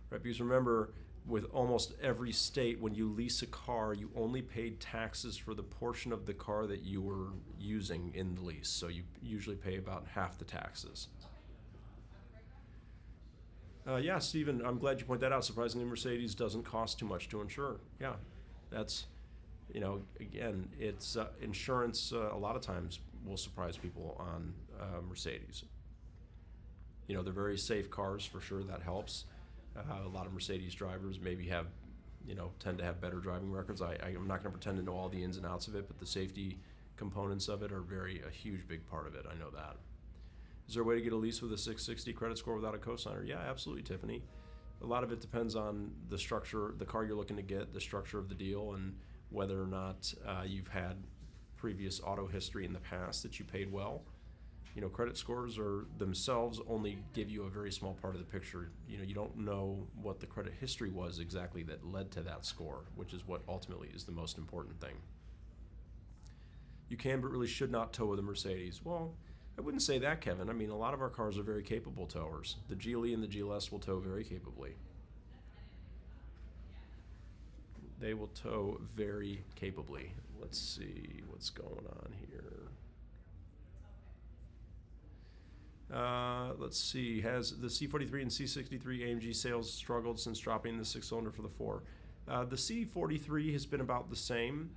A: right? Because remember, with almost every state, when you lease a car, you only paid taxes for the portion of the car that you were using in the lease. So you usually pay about half the taxes. Yeah, Stephen, I'm glad you pointed that out. Surprisingly, Mercedes doesn't cost too much to insure. Yeah, that's, again, it's insurance a lot of times will surprise people on Mercedes. They're very safe cars for sure. That helps. A lot of Mercedes drivers maybe tend to have better driving records. I'm not going to pretend to know all the ins and outs of it, but the safety components of it are a huge, big part of it. I know that. Is there a way to get a lease with a 660 credit score without a cosigner? Yeah, absolutely, Tiffany. A lot of it depends on the structure, the car you're looking to get, the structure of the deal, and whether or not you've had previous auto history in the past that you paid well. Credit scores are themselves only give you a very small part of the picture. You don't know what the credit history was exactly that led to that score, which is what ultimately is the most important thing. You can but really should not tow with a Mercedes. Well, I wouldn't say that, Kevin. I mean, a lot of our cars are very capable towers. The GLE and the GLS will tow very capably. They will tow very capably. Let's see what's going on here. Let's see. Has the C43 and C63 AMG sales struggled since dropping the 6-cylinder for the 4? The C43 has been about the same,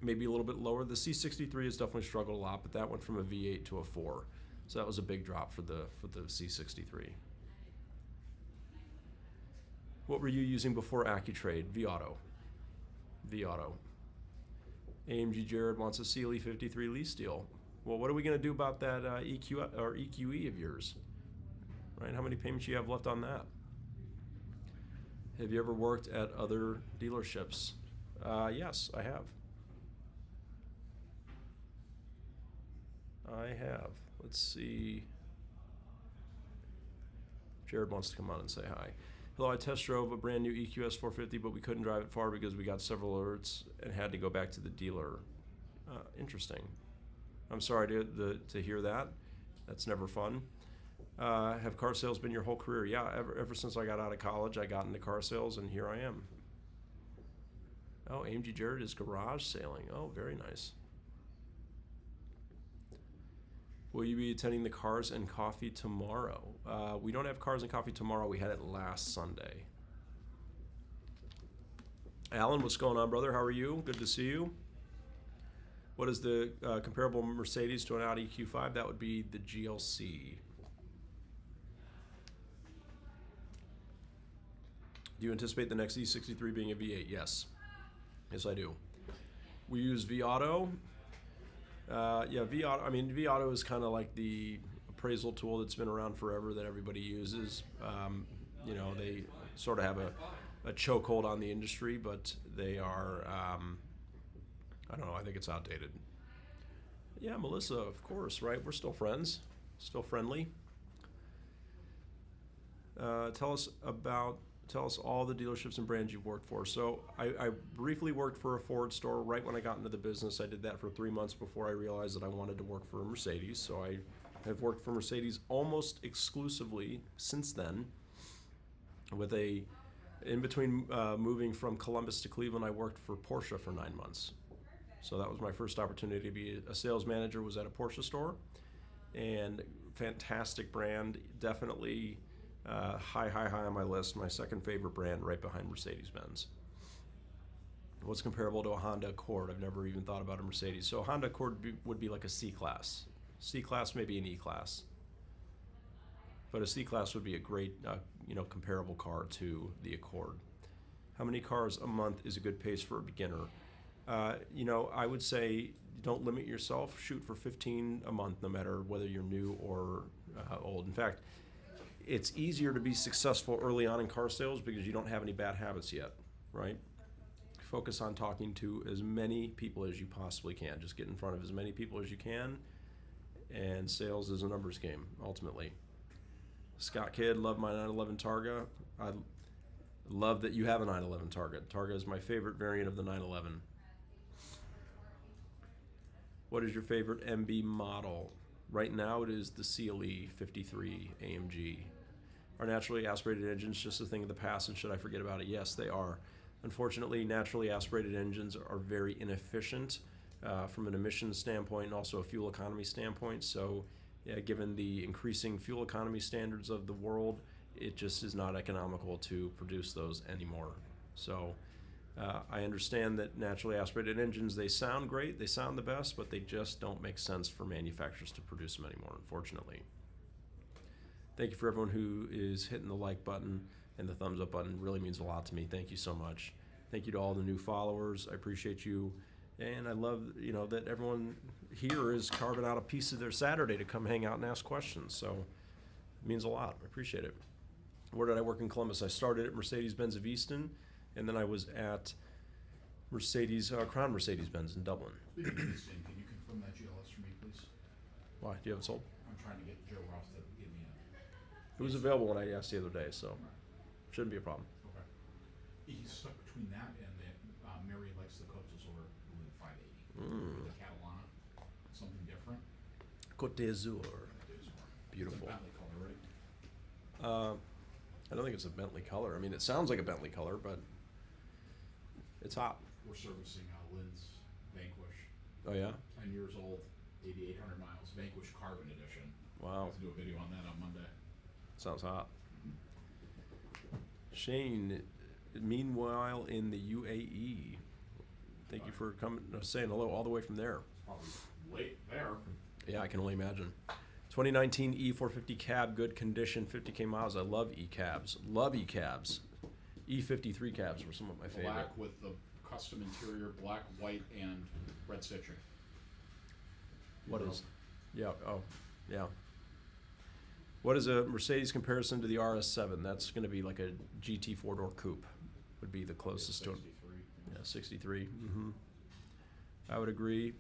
A: maybe a little bit lower. The C63 has definitely struggled a lot, but that went from a V8 to a 4, so that was a big drop for the C63. What were you using before AccuTrade? VAuto. AMG Jared wants a CLE 53 lease deal. Well, what are we going to do about that EQE of yours? Right? How many payments you have left on that? Have you ever worked at other dealerships? Yes, I have. Let's see. Jared wants to come on and say hi. Hello, I test drove a brand new EQS 450, but we couldn't drive it far because we got several alerts and had to go back to the dealer. Interesting. I'm sorry to hear that. That's never fun. Have car sales been your whole career? Yeah, ever since I got out of college, I got into car sales, and here I am. Oh, AMG Jared is garage sailing. Oh, very nice. Will you be attending the Cars and Coffee tomorrow? We don't have Cars and Coffee tomorrow. We had it last Sunday. Alan, what's going on, brother? How are you? Good to see you. What is the comparable Mercedes to an Audi Q5? That would be the GLC. Do you anticipate the next E63 being a V8? Yes. Yes, I do. We use VAuto. Yeah, VAuto. I mean, VAuto is kind of like the appraisal tool that's been around forever that everybody uses. They sort of have a chokehold on the industry, but they are, I don't know, I think it's outdated. Yeah, Melissa, of course, right? We're still friends, still friendly. Tell us all the dealerships and brands you've worked for. So I briefly worked for a Ford store right when I got into the business. I did that for 3 months before I realized that I wanted to work for a Mercedes. So I have worked for Mercedes almost exclusively since then. In between moving from Columbus to Cleveland, I worked for Porsche for 9 months. So that was my first opportunity to be a sales manager, was at a Porsche store. And fantastic brand, definitely high on my list. My second favorite brand, right behind Mercedes-Benz. What's comparable to a Honda Accord? I've never even thought about a Mercedes. So a Honda Accord would be like a C-Class. C-Class, maybe an E-Class. But a C-Class would be a great, comparable car to the Accord. How many cars a month is a good pace for a beginner? I would say don't limit yourself. Shoot for 15 a month, no matter whether you're new or old. In fact, it's easier to be successful early on in car sales because you don't have any bad habits yet, right? Focus on talking to as many people as you possibly can. Just get in front of as many people as you can, and sales is a numbers game, ultimately. Scott Kidd, love my 911 Targa. I love that you have a 911 Targa. Targa is my favorite variant of the 911. What is your favorite MB model? Right now it is the CLE 53 AMG. Are naturally aspirated engines just a thing of the past, and should I forget about it? Yes, they are. Unfortunately, naturally aspirated engines are very inefficient from an emissions standpoint and also a fuel economy standpoint. So given the increasing fuel economy standards of the world, it just is not economical to produce those anymore. So I understand that naturally aspirated engines, they sound great, they sound the best, but they just don't make sense for manufacturers to produce them anymore, unfortunately. Thank you for everyone who is hitting the like button and the thumbs up button. It really means a lot to me. Thank you so much. Thank you to all the new followers. I appreciate you. And I love, that everyone here is carving out a piece of their Saturday to come hang out and ask questions. So it means a lot. I appreciate it. Where did I work in Columbus? I started at Mercedes-Benz of Easton, and then I was at Crown Mercedes-Benz in Dublin.
B: Can you confirm that GLS for me, please?
A: Why? Do you have it sold?
B: I'm trying to get Joe Ross to give me
A: It was available when I asked the other day, so shouldn't be a problem.
B: Okay. He's stuck between that and the Mary likes the Côte d'Azur, I believe 580. The Catalana, something different.
A: Côte d'Azur. Beautiful.
B: It's a Bentley color, right?
A: I don't think it's a Bentley color. I mean, it sounds like a Bentley color, but it's hot.
B: We're servicing Lynn's Vanquish.
A: Oh, yeah?
B: 10 years old, 8,800 miles. Vanquish Carbon Edition.
A: Wow.
B: I'll have to do a video on that on Monday.
A: Sounds hot. Shane, meanwhile in the UAE. Thank you for coming, saying hello all the way from there.
B: Probably late there.
A: Yeah, I can only imagine. 2019 E450 cab, good condition, 50K miles. I love E-cabs. Love E-cabs. E53 cabs were some of my favorite.
B: Black with the custom interior, black, white, and red stitching.
A: What is? Yeah. Oh, yeah. What is a Mercedes comparison to the RS7? That's going to be like a GT four-door coupe. Would be the closest to it.
B: 63.
A: Yeah, 63. I would agree.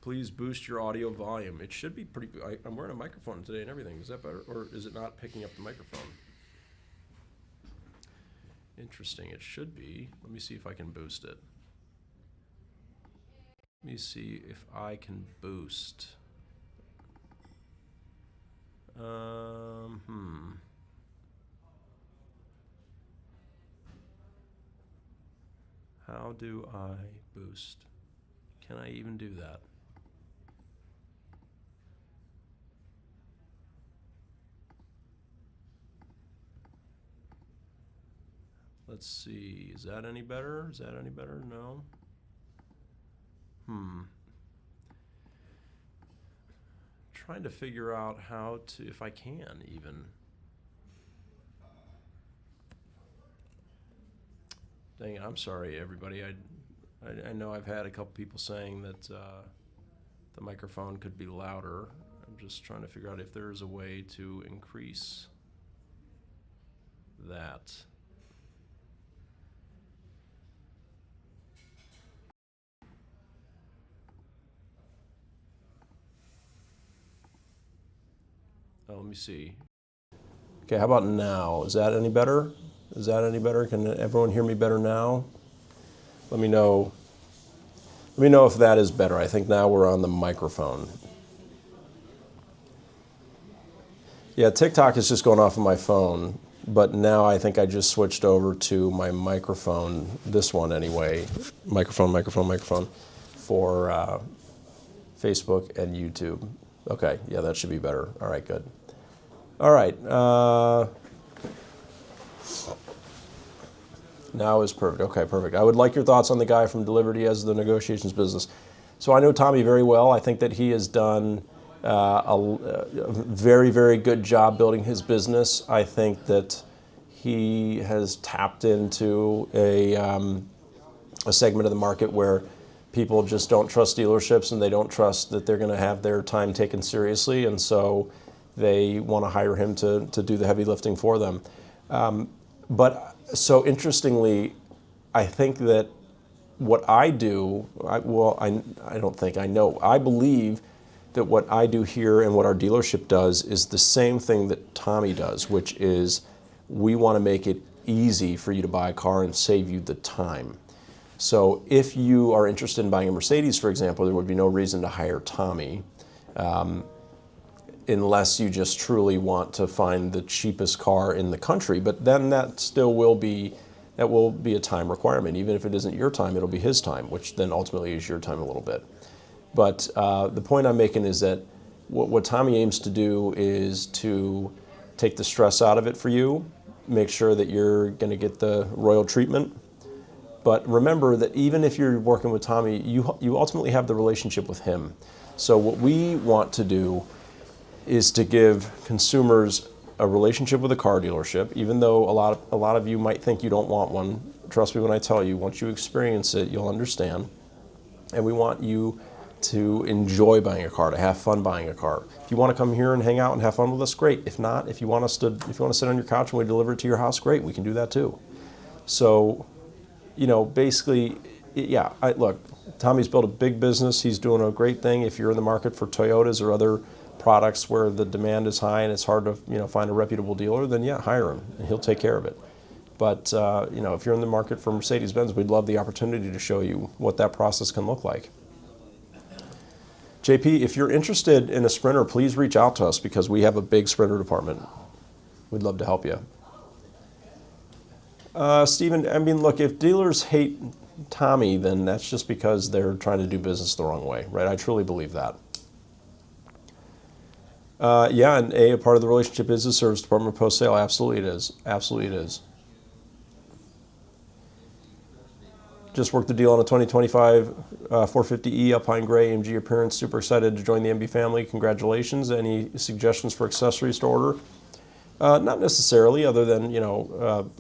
A: Please boost your audio volume. It should be pretty. I'm wearing a microphone today and everything. Is that better, or is it not picking up the microphone? Interesting. It should be. Let me see if I can boost it. Let me see if I can boost. How do I boost? Can I even do that? Let's see. Is that any better? Is that any better? No. Trying to figure out how to, if I can even. Dang it, I'm sorry, everybody. I know I've had a couple people saying that the microphone could be louder. I'm just trying to figure out if there's a way to increase that. Oh, let me see. Okay, how about now? Is that any better? Is that any better? Can everyone hear me better now? Let me know. Let me know if that is better. I think now we're on the microphone. Yeah, TikTok is just going off of my phone, but now I think I just switched over to my microphone, this one anyway. Microphone for Facebook and YouTube. Okay, yeah, that should be better. All right, good. All right. Now is perfect. Okay, perfect. I would like your thoughts on the guy from Delivered. He has the negotiations business. So I know Tommy very well. I think that he has done a very, very good job building his business. I think that he has tapped into a segment of the market where people just don't trust dealerships and they don't trust that they're going to have their time taken seriously, and so they want to hire him to do the heavy lifting for them. But so interestingly, I think that what I do, I don't think, I know, I believe that what I do here and what our dealership does is the same thing that Tommy does, which is we want to make it easy for you to buy a car and save you the time. So if you are interested in buying a Mercedes, for example, there would be no reason to hire Tommy. unless you just truly want to find the cheapest car in the country. But then that still will be a time requirement. Even if it isn't your time, it'll be his time, which then ultimately is your time a little bit. But the point I'm making is that what Tommy aims to do is to take the stress out of it for you, make sure that you're going to get the royal treatment. But remember that even if you're working with Tommy, you ultimately have the relationship with him. So what we want to do is to give consumers a relationship with a car dealership, even though a lot of you might think you don't want one. Trust me when I tell you, once you experience it, you'll understand. And we want you to enjoy buying a car, to have fun buying a car. If you want to come here and hang out and have fun with us, great. If not, if you want to sit on your couch and we deliver it to your house, great. We can do that too. So, basically, yeah. Look, Tommy's built a big business. He's doing a great thing. If you're in the market for Toyotas or other products where the demand is high and it's hard to find a reputable dealer, then yeah, hire him and he'll take care of it. But if you're in the market for Mercedes-Benz, we'd love the opportunity to show you what that process can look like. JP, if you're interested in a Sprinter, please reach out to us because we have a big Sprinter department. We'd love to help you. Stephen, I mean, look, if dealers hate Tommy, then that's just because they're trying to do business the wrong way, right? I truly believe that. Yeah, and a part of the relationship is the service department post-sale. Absolutely it is. Absolutely it is. Just worked the deal on a 2025 450e Alpine Gray AMG appearance. Super excited to join the MB family. Congratulations. Any suggestions for accessories to order? Not necessarily, other than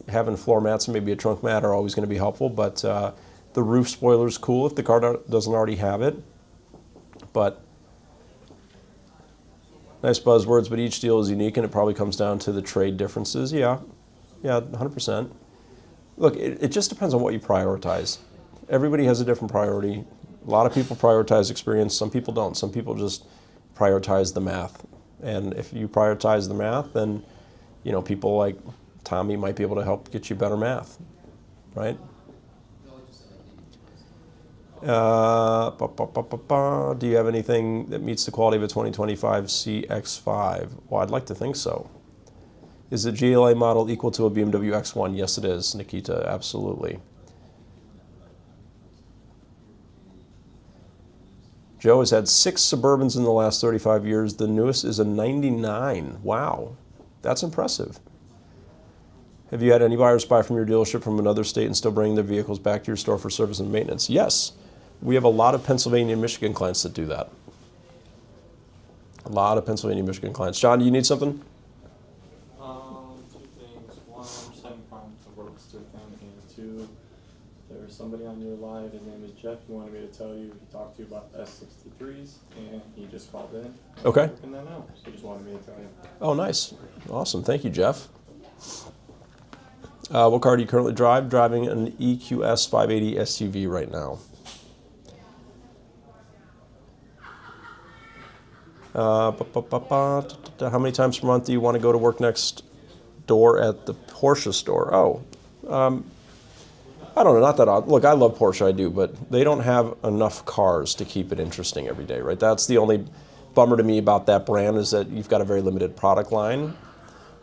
A: having floor mats and maybe a trunk mat are always going to be helpful. But the roof spoiler is cool if the car doesn't already have it. But nice buzzwords, but each deal is unique, and it probably comes down to the trade differences. Yeah, 100%. Look, it just depends on what you prioritize. Everybody has a different priority. A lot of people prioritize experience. Some people don't. Some people just prioritize the math. And if you prioritize the math, then people like Tommy might be able to help get you better math, right? Do you have anything that meets the quality of a 2025 CX-5? Well, I'd like to think so. Is the GLA model equal to a BMW X1? Yes, it is, Nikita, absolutely. Joe has had 6 Suburbans in the last 35 years. The newest is a 99. Wow, that's impressive. Have you had any buyers buy from your dealership from another state and still bring their vehicles back to your store for service and maintenance? Yes. We have a lot of Pennsylvania and Michigan clients that do that. A lot of Pennsylvania and Michigan clients. John, do you need something?
C: 2 things. 1, I'm just having problems with the Roadster thing, and 2, there's somebody on your live, his name is Jeff. He wanted me to tell you, he talked to you about S63s, and he just called in.
A: Okay.
C: Working that out, so he just wanted me to tell you.
A: Oh, nice. Awesome. Thank you, Jeff. What car do you currently drive? Driving an EQS 580 SUV right now. How many times per month do you want to go to work next door at the Porsche store? Oh, I don't know, not that odd. Look, I love Porsche, I do, but they don't have enough cars to keep it interesting every day, right? That's the only bummer to me about that brand, is that you've got a very limited product line,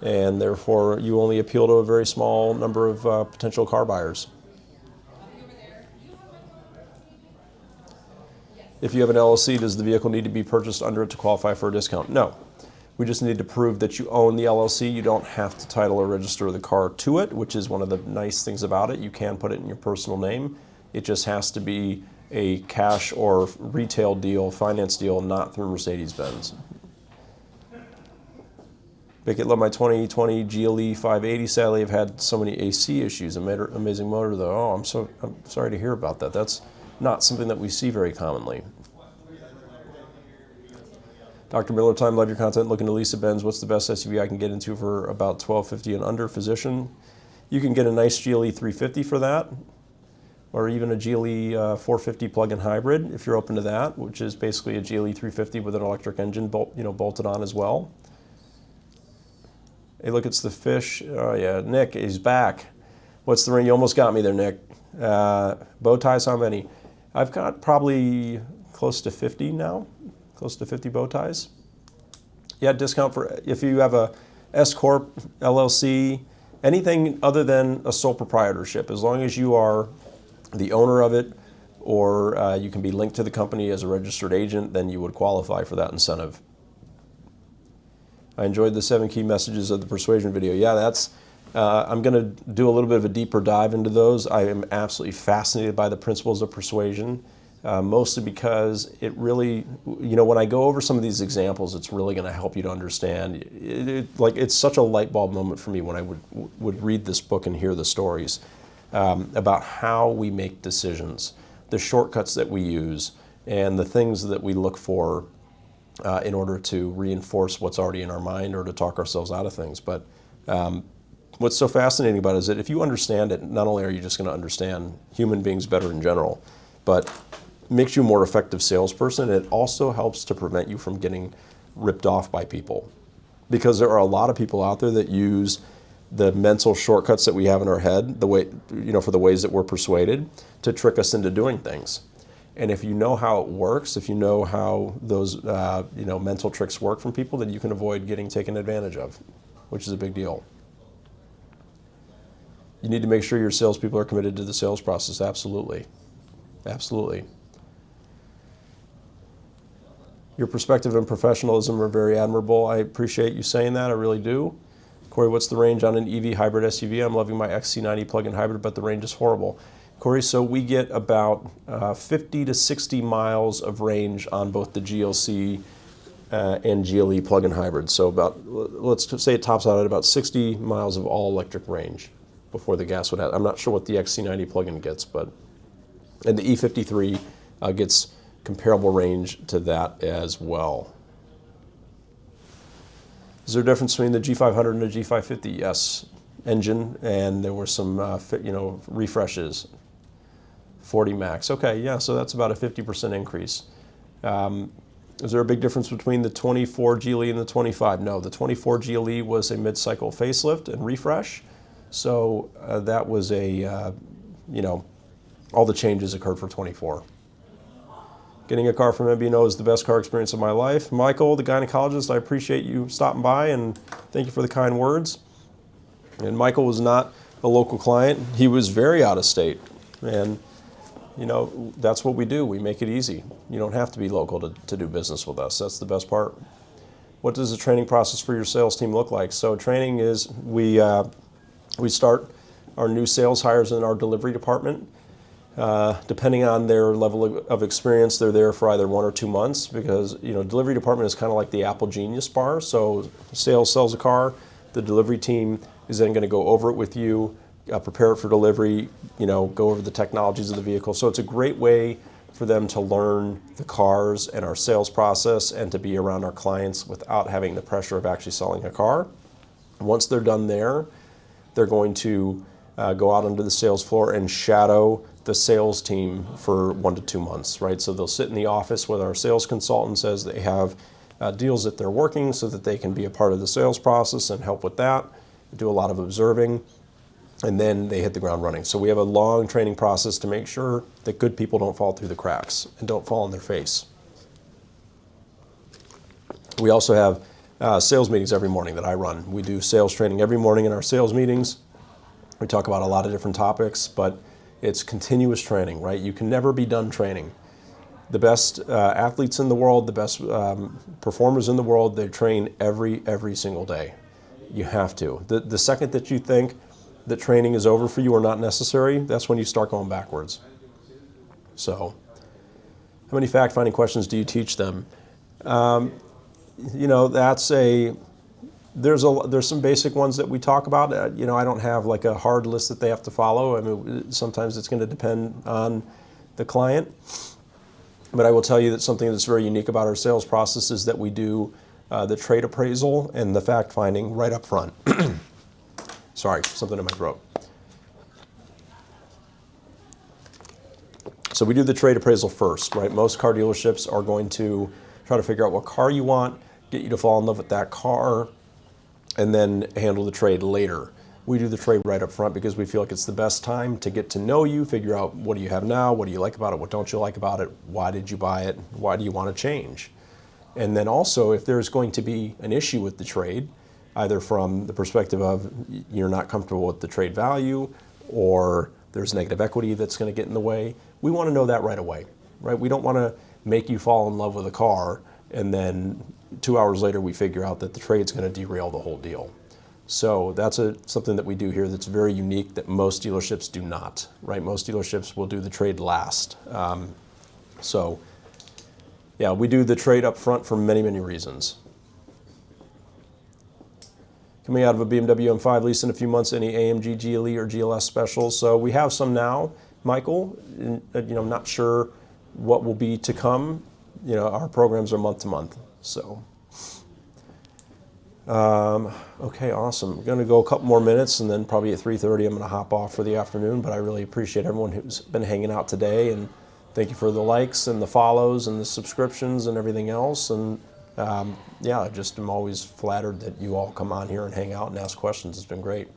A: and therefore you only appeal to a very small number of potential car buyers. If you have an LLC, does the vehicle need to be purchased under it to qualify for a discount? No. We just need to prove that you own the LLC. You don't have to title or register the car to it, which is one of the nice things about it. You can put it in your personal name. It just has to be a cash or retail deal, finance deal, not through Mercedes-Benz. Bickett, love my 2020 GLE 580. Sadly, I've had so many AC issues. Amazing motor, though. Oh, I'm sorry to hear about that. That's not something that we see very commonly. Dr. Miller, time, love your content. Looking to lease a Benz. What's the best SUV I can get into for about $1,250 and under? Physician. You can get a nice GLE 350 for that, or even a GLE 450 plug-in hybrid if you're open to that, which is basically a GLE 350 with an electric engine bolted on as well. Hey, look, it's the fish. Oh yeah, Nick is back. What's the ring? You almost got me there, Nick. Bow ties, how many? I've got probably close to 50 now, close to 50 bow ties. Yeah, discount for if you have a S corp, LLC, anything other than a sole proprietorship. As long as you are the owner of it, or you can be linked to the company as a registered agent, then you would qualify for that incentive. I enjoyed the 7 key messages of the persuasion video. Yeah, that's. I'm going to do a little bit of a deeper dive into those. I am absolutely fascinated by the principles of persuasion. Mostly because it really, when I go over some of these examples, it's really going to help you to understand. It's such a light bulb moment for me when I would read this book and hear the stories about how we make decisions, the shortcuts that we use, and the things that we look for in order to reinforce what's already in our mind or to talk ourselves out of things. But what's so fascinating about it is that if you understand it, not only are you just going to understand human beings better in general, but makes you a more effective salesperson. It also helps to prevent you from getting ripped off by people, because there are a lot of people out there that use the mental shortcuts that we have in our head, the way, for the ways that we're persuaded, to trick us into doing things. And if you know how it works, if you know how those mental tricks work from people, then you can avoid getting taken advantage of, which is a big deal. You need to make sure your salespeople are committed to the sales process. Absolutely. Absolutely. Your perspective and professionalism are very admirable. I appreciate you saying that. I really do. Corey, what's the range on an EV hybrid SUV? I'm loving my XC90 plug-in hybrid, but the range is horrible. Corey, so we get about 50 to 60 miles of range on both the GLC and GLE plug-in hybrids. So about, let's say it tops out at about 60 miles of all-electric range before the gas would have. I'm not sure what the XC90 plug-in gets, but, and the E53 gets comparable range to that as well. Is there a difference between the G500 and the G550? Yes, engine, and there were some refreshes. 40 max. Okay, yeah, so that's about a 50% increase. Is there a big difference between the 24 GLE and the 25? No, the 24 GLE was a mid-cycle facelift and refresh, so that was a, all the changes occurred for 24. Getting a car from MBNO is the best car experience of my life. Michael, the gynecologist, I appreciate you stopping by and thank you for the kind words. And Michael was not a local client. He was very out of state. And, that's what we do. We make it easy. You don't have to be local to do business with us. That's the best part. What does the training process for your sales team look like? So training is we start our new sales hires in our delivery department. Depending on their level of experience, they're there for either 1 or 2 months because, delivery department is kind of like the Apple Genius Bar. So sales sells a car, the delivery team is then going to go over it with you, prepare it for delivery, go over the technologies of the vehicle. So it's a great way for them to learn the cars and our sales process and to be around our clients without having the pressure of actually selling a car. Once they're done there, they're going to go out onto the sales floor and shadow the sales team for 1 to 2 months, right? So they'll sit in the office with our sales consultants as they have deals that they're working so that they can be a part of the sales process and help with that, do a lot of observing, and then they hit the ground running. So we have a long training process to make sure that good people don't fall through the cracks and don't fall on their face. We also have sales meetings every morning that I run. We do sales training every morning in our sales meetings. We talk about a lot of different topics, but it's continuous training, right? You can never be done training. The best athletes in the world, the best performers in the world, they train every single day. You have to. The second that you think that training is over for you or not necessary, that's when you start going backwards. So, how many fact-finding questions do you teach them? There's some basic ones that we talk about. I don't have like a hard list that they have to follow. I mean, sometimes it's going to depend on the client. But I will tell you that something that's very unique about our sales process is that we do the trade appraisal and the fact finding right up front. Sorry, something in my throat. So we do the trade appraisal first, right? Most car dealerships are going to try to figure out what car you want, get you to fall in love with that car, and then handle the trade later. We do the trade right up front because we feel like it's the best time to get to know you, figure out what do you have now, what do you like about it, what don't you like about it, why did you buy it, why do you want to change? And then also, if there's going to be an issue with the trade, either from the perspective of you're not comfortable with the trade value, or there's negative equity that's going to get in the way, we want to know that right away, right? We don't want to make you fall in love with a car and then 2 hours later we figure out that the trade's going to derail the whole deal. So that's something that we do here that's very unique that most dealerships do not, right? Most dealerships will do the trade last. So yeah, we do the trade up front for many, many reasons. Coming out of a BMW M5 lease in a few months, any AMG, GLE, or GLS specials? So we have some now, Michael. I'm not sure what will be to come. Our programs are month to month. So, okay, awesome. We're going to go a couple more minutes, and then probably at 3:30 I'm going to hop off for the afternoon. But I really appreciate everyone who's been hanging out today, and thank you for the likes and the follows and the subscriptions and everything else. And yeah, I just am always flattered that you all come on here and hang out and ask questions. It's been great.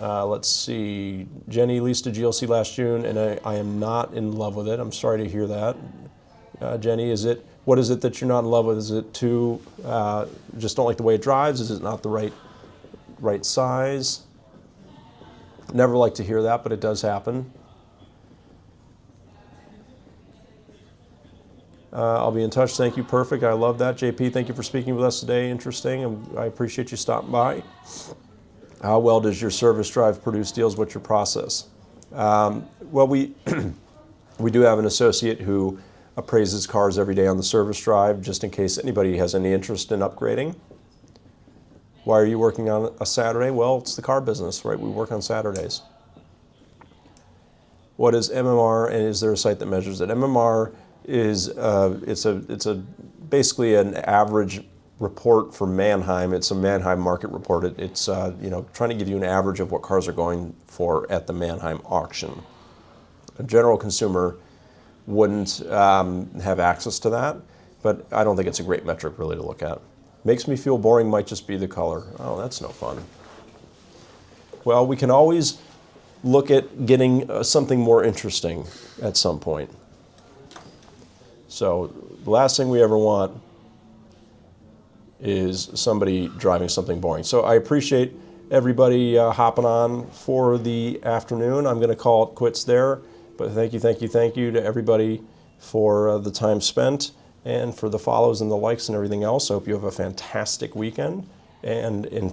A: Let's see. Jenny leased a GLC last June, and I am not in love with it. I'm sorry to hear that. Jenny, what is it that you're not in love with? Is it too, just don't like the way it drives? Is it not the right size? Never like to hear that, but it does happen. I'll be in touch. Thank you. Perfect. I love that. JP, thank you for speaking with us today. Interesting. And I appreciate you stopping by. How well does your service drive produce deals? What's your process? Well, we do have an associate who appraises cars every day on the service drive, just in case anybody has any interest in upgrading. Why are you working on a Saturday? Well, it's the car business, right? We work on Saturdays. What is MMR, and is there a site that measures it? MMR is it's basically an average report for Manheim. It's a Manheim market report. It's trying to give you an average of what cars are going for at the Manheim auction. A general consumer wouldn't have access to that, but I don't think it's a great metric really to look at. Makes me feel boring might just be the color. Oh, that's no fun. Well, we can always look at getting something more interesting at some point. So the last thing we ever want is somebody driving something boring. So I appreciate everybody hopping on for the afternoon. I'm going to call it quits there. But thank you to everybody for the time spent and for the follows and the likes and everything else. I hope you have a fantastic weekend. And until